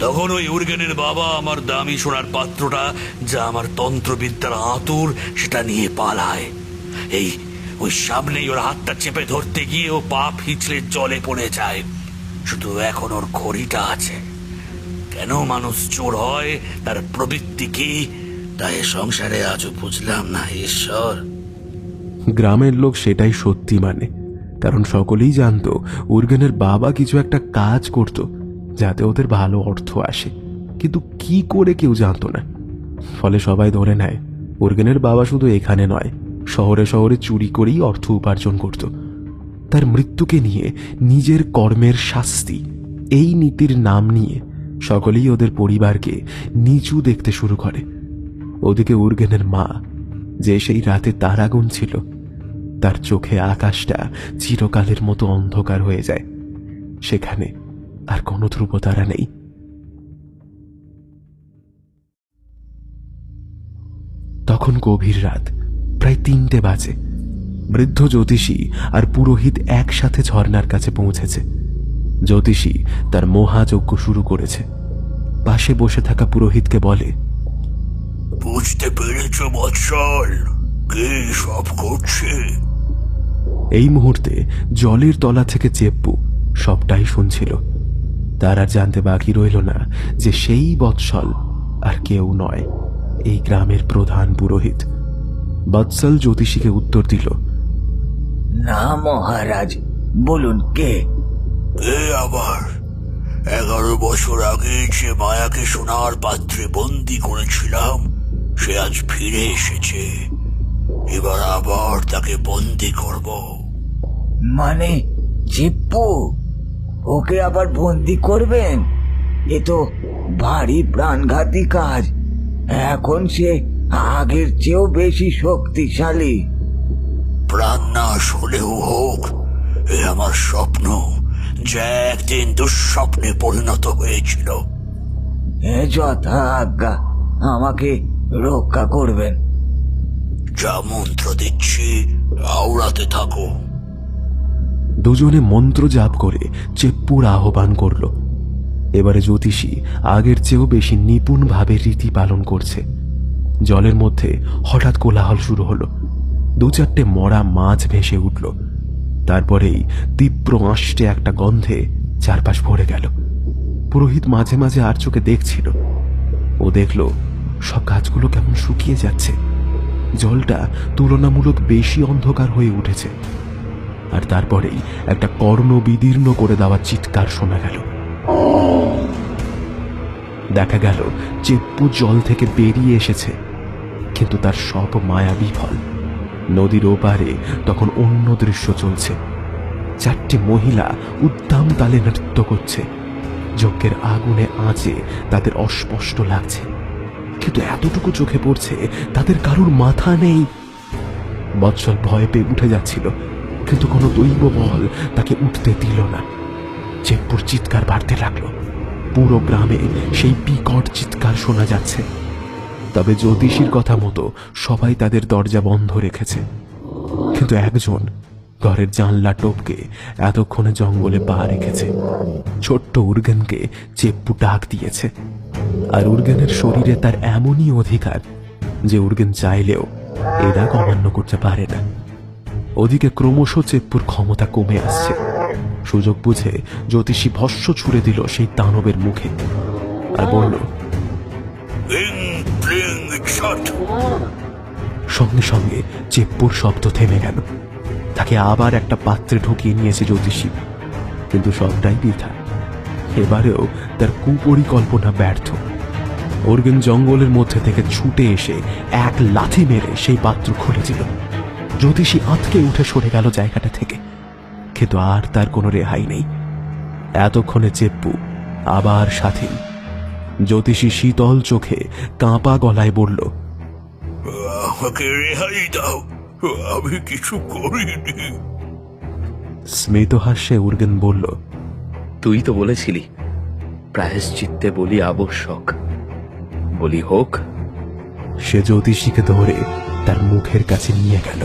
তখন ওই উর্গেনের বাবা আমার দামি সোনার পাত্রটা, যা আমার তন্ত্রবিদ্যার আতুর, সেটা নিয়ে পালায়। ওই সামনেই ওর হাতটা চেপে ধরতে গিয়ে ও পা পিছলে জলে পড়ে যায়। শুধু এখন ওর ঘড়িটা আছে। কেন মানুষ চোর হয়, তার প্রবৃত্তি কি, তাই সংসারে আজও বুঝলাম না ঈশ্বর। গ্রামের লোক সেটাই সত্যি মানে, কারণ সকলেই জানতো উর্গেনের বাবা কিছু একটা কাজ করত যাতে ওদের ভালো অর্থ আসে, কিন্তু কি করে কেউ জানতো না। ফলে সবাই ধরে নেয় উর্গেনের বাবা শুধু এখানে নয়, শহরে শহরে চুরি করেই অর্থ উপার্জন করত। তার মৃত্যুকে নিয়ে নিজের কর্মের শাস্তি, এই নীতির নাম নিয়ে সকলেই ওদের পরিবারকে নিচু দেখতে শুরু করে। ওদিকে উর্গেনের মা, যে সেই রাতে তারা গুনছিল, তার চোখে আকাশটা চিরকালের মতো অন্ধকার হয়ে যায়। সেখানে আর কোনো ধ্রুবতারা নেই। তখন গভীর রাত, প্রায় 3টে বাজে। বৃদ্ধ জ্যোতিষী আর পুরোহিত একসাথে ঝর্ণার কাছে পৌঁছেছে। জ্যোতিষী তার মহাযজ্ঞ শুরু করেছে। পাশে বসে থাকা পুরোহিতকে বলে, বুঝতে পেরেছ বৎসল, কে সব করছে? এই মুহূর্তে জলের তলা থেকে চেপ্পু সবটাই শুনছিল। তার আর জানতে বাকি রইল না যে সেই বৎসল আর কেউ নয়, এই গ্রামের প্রধান পুরোহিত। বৎসল জ্যোতিষীকে উত্তর দিল, না মহারাজ, বলুন কে? আবার 11 বছর আগে যে মায়াকে সোনার পাত্রে বন্দি করেছিলাম, সে আজ ফিরে এসেছে। এবার আবার তাকে বন্দি করব। মানে চিপ্পু? ওকে আবার বন্দি করবেন? এ তো ভারী প্রাণঘাতী কাজ। এখন সে আগের চেয়েও বেশি শক্তিশালী। প্রাণ নাশ হলেও হোক, এ আমার স্বপ্ন, যা একদিন দুঃস্বপ্নে পরিণত হয়েছিল। যথা আজ্ঞা, আমাকে রক্ষা করবেন। যা মন্ত্র দিচ্ছি আওড়াতে থাকো। দুজনে মন্ত্র জাপ করে চেপ্পুর আহ্বান করল। এবারে জ্যোতিষী আগের চেয়েও বেশি নিপুণভাবে রীতি পালন করছে। জলের মধ্যে হঠাৎ কোলাহল শুরু হলো। 2-4টে মরা মাছ ভেসে উঠল। তারপরেই তীব্র আষ্টে একটা গন্ধে চারপাশ ভরে গেল। পুরোহিত মাঝে মাঝে আর চোখে দেখছিল। ও দেখল সব গাছগুলো কেমন শুকিয়ে যাচ্ছে। জলটা তুলনামূলক বেশি অন্ধকার হয়ে উঠেছে। আর তারপরেই একটা কর্ণ বিদীর্ণ করে দেওয়া চিৎকার শোনা গেল। দেখা গেল চেপ্পু জল থেকে বেরিয়ে এসেছে, কিন্তু তার সব মায়া বিফল। নদীর ওপারে তখন অন্য দৃশ্য চলছে। 4টে মহিলা উদ্দাম তালে নৃত্য করছে। যজ্ঞের আগুনে আঁচে তাদের অস্পষ্ট লাগছে, কিন্তু এতটুকু চোখে পড়ছে তাদের কারুর মাথা নেই। বৎসল ভয় পেয়ে উঠে যাচ্ছিল, কিন্তু কোনো দৈব বল তাকে উঠতে দিল না। চেপ্পুর চিৎকার বাড়তে লাগলো। পুরো গ্রামে সেই বিকট চিৎকার শোনা যাচ্ছে। তবে জ্যোতিষীর কথা মতো সবাই তাদের দরজা বন্ধ রেখেছে, কিন্তু একজন ঘরের জানলা টপকে এতক্ষণে জঙ্গলে পা রেখেছে। ছোট্ট উর্গেনকে চেপ্পু ডাক দিয়েছে। আর উর্গেনের শরীরে তার এমনই অধিকার যে উর্গেন চাইলেও এরা অমান্য করতে পারে না। ওদিকে ক্রমশ চেপ্পুর ক্ষমতা কমে আসছে। সুযোগ বুঝে জ্যোতিষী ভস্য ছুড়ে দিল সেই দানবের মুখে আর বলল, সঙ্গে সঙ্গে চেপ্পুর শব্দ থেমে গেল। তাকে আবার একটা পাত্রে ঢুকিয়ে নিয়েছে জ্যোতিষী, কিন্তু সবটাই বৃথা। এবারেও তার কুপরিকল্পনা ব্যর্থ। উর্গেন জঙ্গলের মধ্যে থেকে ছুটে এসে এক লাথি মেরে সেই পাত্র খুলে দিল। জ্যোতিষী আঁতকে উঠে সরে গেল জায়গাটা থেকে, কিন্তু আর তার কোনো রেহাই নেই। এতক্ষণে চেপ্পু আবার স্বাধীন। জ্যোতিষী শীতল চোখে কাঁপা গলায় বলল, আমাকে রেহাই দাও, আমি কিছু করিনি। স্মিত হাস্যে উর্গেন বলল, তুই তো বলেছিলি প্রায়শ্চিত্তে বলি আবশ্যক। বলি হোক। সে জ্যোতিষীকে ধরে তার মুখের কাছে নিয়ে গেল,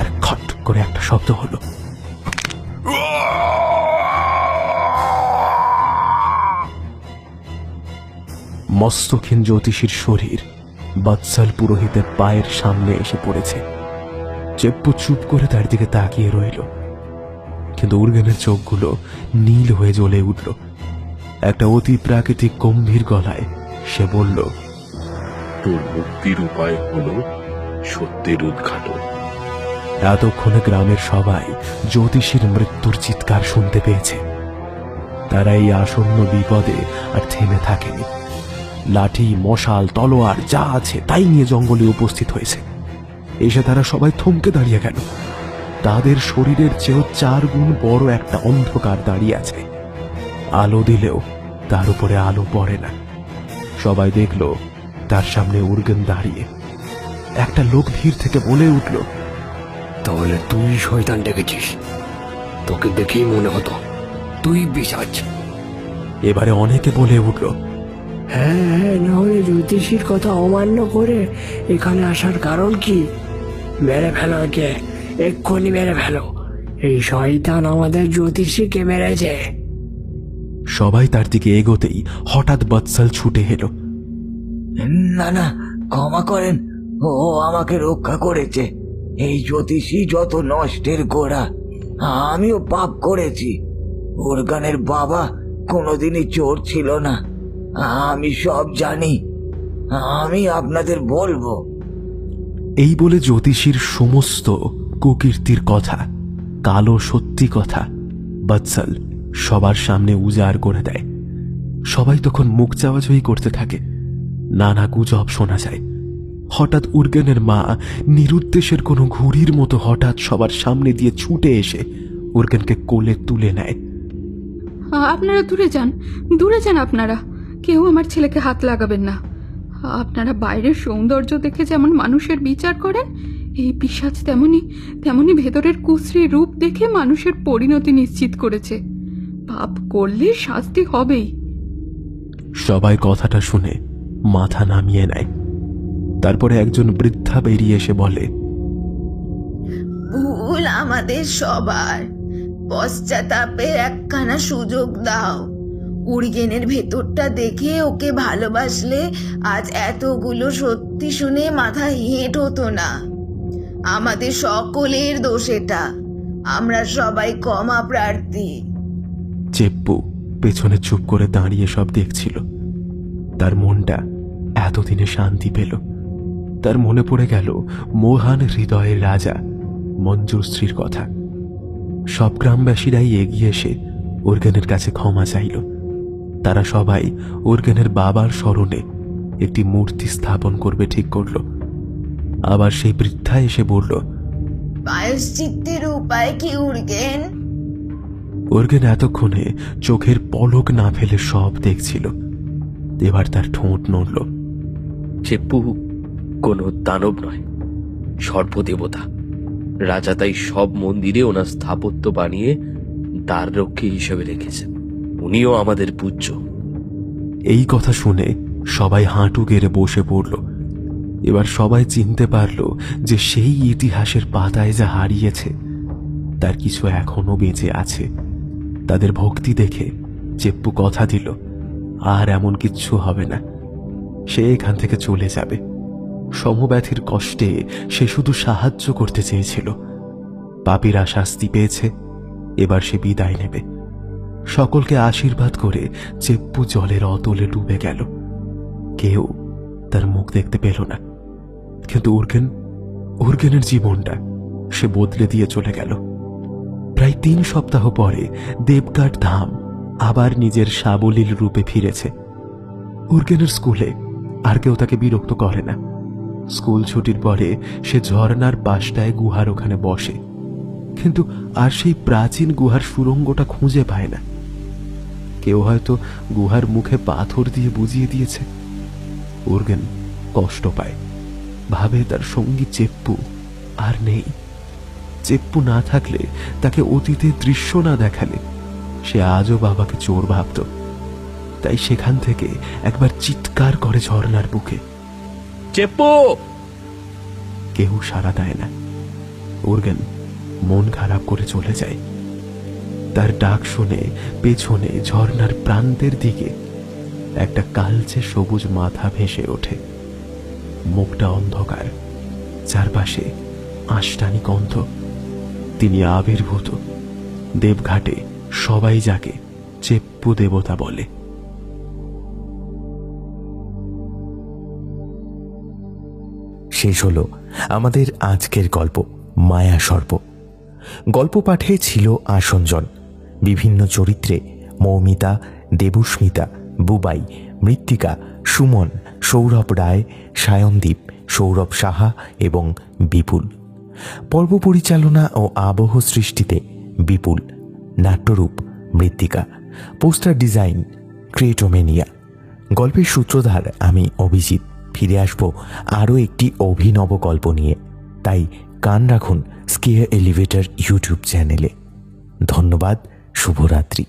আর খট করে একটা শব্দ হলো। মস্তকহীন জ্যোতিষীর শরীর বৎসল পুরোহিতের পায়ের সামনে এসে পড়েছে। চেপ্পু চুপ করে তার দিকে তাকিয়ে রইল, কিন্তু উর্গেনের চোখগুলো নীল হয়ে জ্বলে উঠল। একটা অতি প্রাকৃতিক গম্ভীর গলায় সে বলল, তোর মুক্তির উপায় হলো সত্যের উদ্ঘাটন। এতক্ষণে গ্রামের সবাই জ্যোতিষীর মৃত্যুর চিৎকার শুনতে পেয়েছে। তারা এই আসন্ন বিপদে আর থেমে থাকেনি। লাঠি, মশাল, তলোয়ার যা আছে তাই নিয়ে জঙ্গলে উপস্থিত হয়েছে। এসে তারা সবাই থমকে দাঁড়িয়ে গেল। তাদের শরীরের চেয়েও 4 গুণ বড় একটা অন্ধকার দাঁড়িয়ে আছে। আলো দিলেও তার উপরে আলো পড়ে না। সবাই দেখল তার সামনে উর্গেন দাঁড়িয়ে। একটা লোক ভিড় থেকে বলে উঠল, তাহলে তুই শয়তান ডেকেছিস? তোকে দেখেই মনে হতো তুই পিশাচ। এবারে অনেকে বলে উঠল, হ্যাঁ, না হলে জ্যোতিষীর কথা অমান্য করে এখানে আসার কারণ কি? মেরে ফেলো একে, এক্ষুনি মেরে ফেলো। এই শয়তান আমাদের জ্যোতিষীকে মেরেছে। সবাই তার দিকে এগোতেই হঠাৎ বৎসল ছুটে এলো। না না, ক্ষমা করেন, ও আমাকে রক্ষা করেছে। এই জ্যোতিষী যত নষ্টের গোড়া। আমিও পাপ করেছি। উর্গেনের বাবা কোনোদিনই চোর ছিল না। আমি সব জানি। আমি আপনাদের বলবো। এই বলে জ্যোতিষীর সমস্ত কুকীর্তির কথা, কালো সত্যি কথা বৎসল সবার সামনে উজাড় করে দেয়। সবাই তখন মুখ চাওয়াচাওয়ি করতে থাকে। নানা গুজব শোনা যায়। হঠাৎ উর্গেনের মা নিরুদ্দেশের কোনো ঘুড়ির মতো হঠাৎ সবার সামনে দিয়ে ছুটে এসে উর্গেনকে কোলে তুলে নেয়। আপনারা দূরে যান, দূরে যান। আপনারা কেউ আমার ছেলেকে হাত লাগাবেন না। আপনারা বাইরের সৌন্দর্য দেখে যেমন মানুষের বিচার করেন, এই পিশাচ তেমনি ভেতরের কুশ্রী রূপ দেখে মানুষের পরিণতি নিশ্চিত করেছে। পাপ করলে শাস্তি হবেই। সবাই কথাটা শুনে মাথা নামিয়ে নেয়। তারপরে একজন বৃদ্ধা বেরিয়ে এসে বলে, ভুল আমাদের সবার। পশ্চাতাপের একখানা সুযোগ দাও। উর্গেনের ভেতরটা দেখে ওকে ভালোবাসলে আজ এতগুলো সত্যি শুনে মাথা হেঁট হতো না। আমাদের সকলের দোষ এটা। আমরা সবাই ক্ষমা প্রার্থী। চেপ্পু পেছনে চুপ করে দাঁড়িয়ে সব দেখছিল। তার মনটা এতদিনে শান্তি পেল। তার মনে পড়ে গেল মহান হৃদয়ের রাজা মঞ্জুশ্রীর কথা। সব গ্রামবাসীরাই এগিয়ে এসে উর্গেনের কাছে ক্ষমা চাইল। তারা সবাই উর্গেনের বাবার স্মরণে একটি মূর্তি স্থাপন করবে ঠিক করল। আবার সেই বৃদ্ধা এসে বলল, প্রায়শ্চিত্তের উপায় কি উর্গেন? উর্গেন এতক্ষণে চোখের পলক না ফেলে সব দেখছিল। এবার তার ঠোঁট নড়ল। চেপ্পু কোনো দানব নয়, সর্পদেবতা। রাজা তাই সব মন্দিরে ওনার স্থাপত্য বানিয়ে দ্বার রক্ষী হিসেবে রেখেছেন। উনিও আমাদের পূজ্য। এই কথা শুনে সবাই হাঁটু গেড়ে বসে পড়ল। এবার সবাই চিনতে পারল যে সেই ইতিহাসের পাতায় যা হারিয়েছে তার কিছু এখনো বেঁচে আছে। তাদের ভক্তি দেখে চেপ্পু কথা দিল, আর এমন কিচ্ছু হবে না। সে এখান থেকে চলে যাবে। সমব্যথীর কষ্টে সে শুধু সাহায্য করতে চেয়েছিল। পাপীরা শাস্তি পেয়েছে, এবার সে বিদায় নেবে। সকলকে আশীর্বাদ করে চেপ্পু জলের অতলে ডুবে গেল। কেউ তার মুখ দেখতে পেল না। কিন্তু উর্গেনের জীবনটা সে বদলে দিয়ে চলে গেল। প্রায় 3 সপ্তাহ পরে দেবঘাট ধাম আবার নিজের সাবলীল রূপে ফিরেছে। উর্গেনের স্কুলে আর কেউ তাকে বিরক্ত করে না। স্কুল ছুটির পরে সে ঝর্ণার পাশটায় গুহার ওখানে বসে, কিন্তু আর সেই প্রাচীন গুহার সুড়ঙ্গটা খুঁজে পায় না। কেউ হয়তো গুহার মুখে পাথর দিয়ে বুঝিয়ে দিয়েছে। উর্গেন কষ্ট পায়, ভাবে তার সঙ্গী চেপ্পু আর নেই। চেপ্পু না থাকলে, তাকে অতীতের দৃশ্য না দেখালে সে আজও বাবাকে চোর ভাবত। তাই সেখান থেকে একবার চিৎকার করে ঝর্ণার বুকে। চেপ্পু! কেউ সাড়া দেয় না। উর্গেন মন খারাপ করে চলে যায়। তার ডাক শুনে পেছনে ঝর্ণার প্রান্তের দিকে একটা কালচে সবুজ মাথা ভেসে ওঠে। মুখটা অন্ধকার, চারপাশে আষ্টানি গন্ধ। তিনি আবির্ভূত। দেবঘাটে সবাই যাকে চেপ্পু দেবতা বলে। শেষ হলো আমাদের আজকের গল্প মায়া সর্প। গল্প পাঠে ছিল আসঞ্জন। বিভিন্ন চরিত্রে মৌমিতা, দেবস্মিতা, বুবাই, মৃত্তিকা, সুমন, সৌরভ রায়, সায়নদীপ, সৌরভ সাহা এবং বিপুল। পর্ব পরিচালনা ও আবহ সৃষ্টিতে বিপুল। নাট্যরূপ মৃত্তিকা। Poster design Creatomania. গল্পের সূত্রধার আমি অভিজিৎ। ফিরে আসবো আরও একটি অভিনব গল্প নিয়ে, তাই কান রাখুন স্কেয়ার এলিভেটর ইউটিউব চ্যানেলে। ধন্যবাদ। শুভরাত্রি।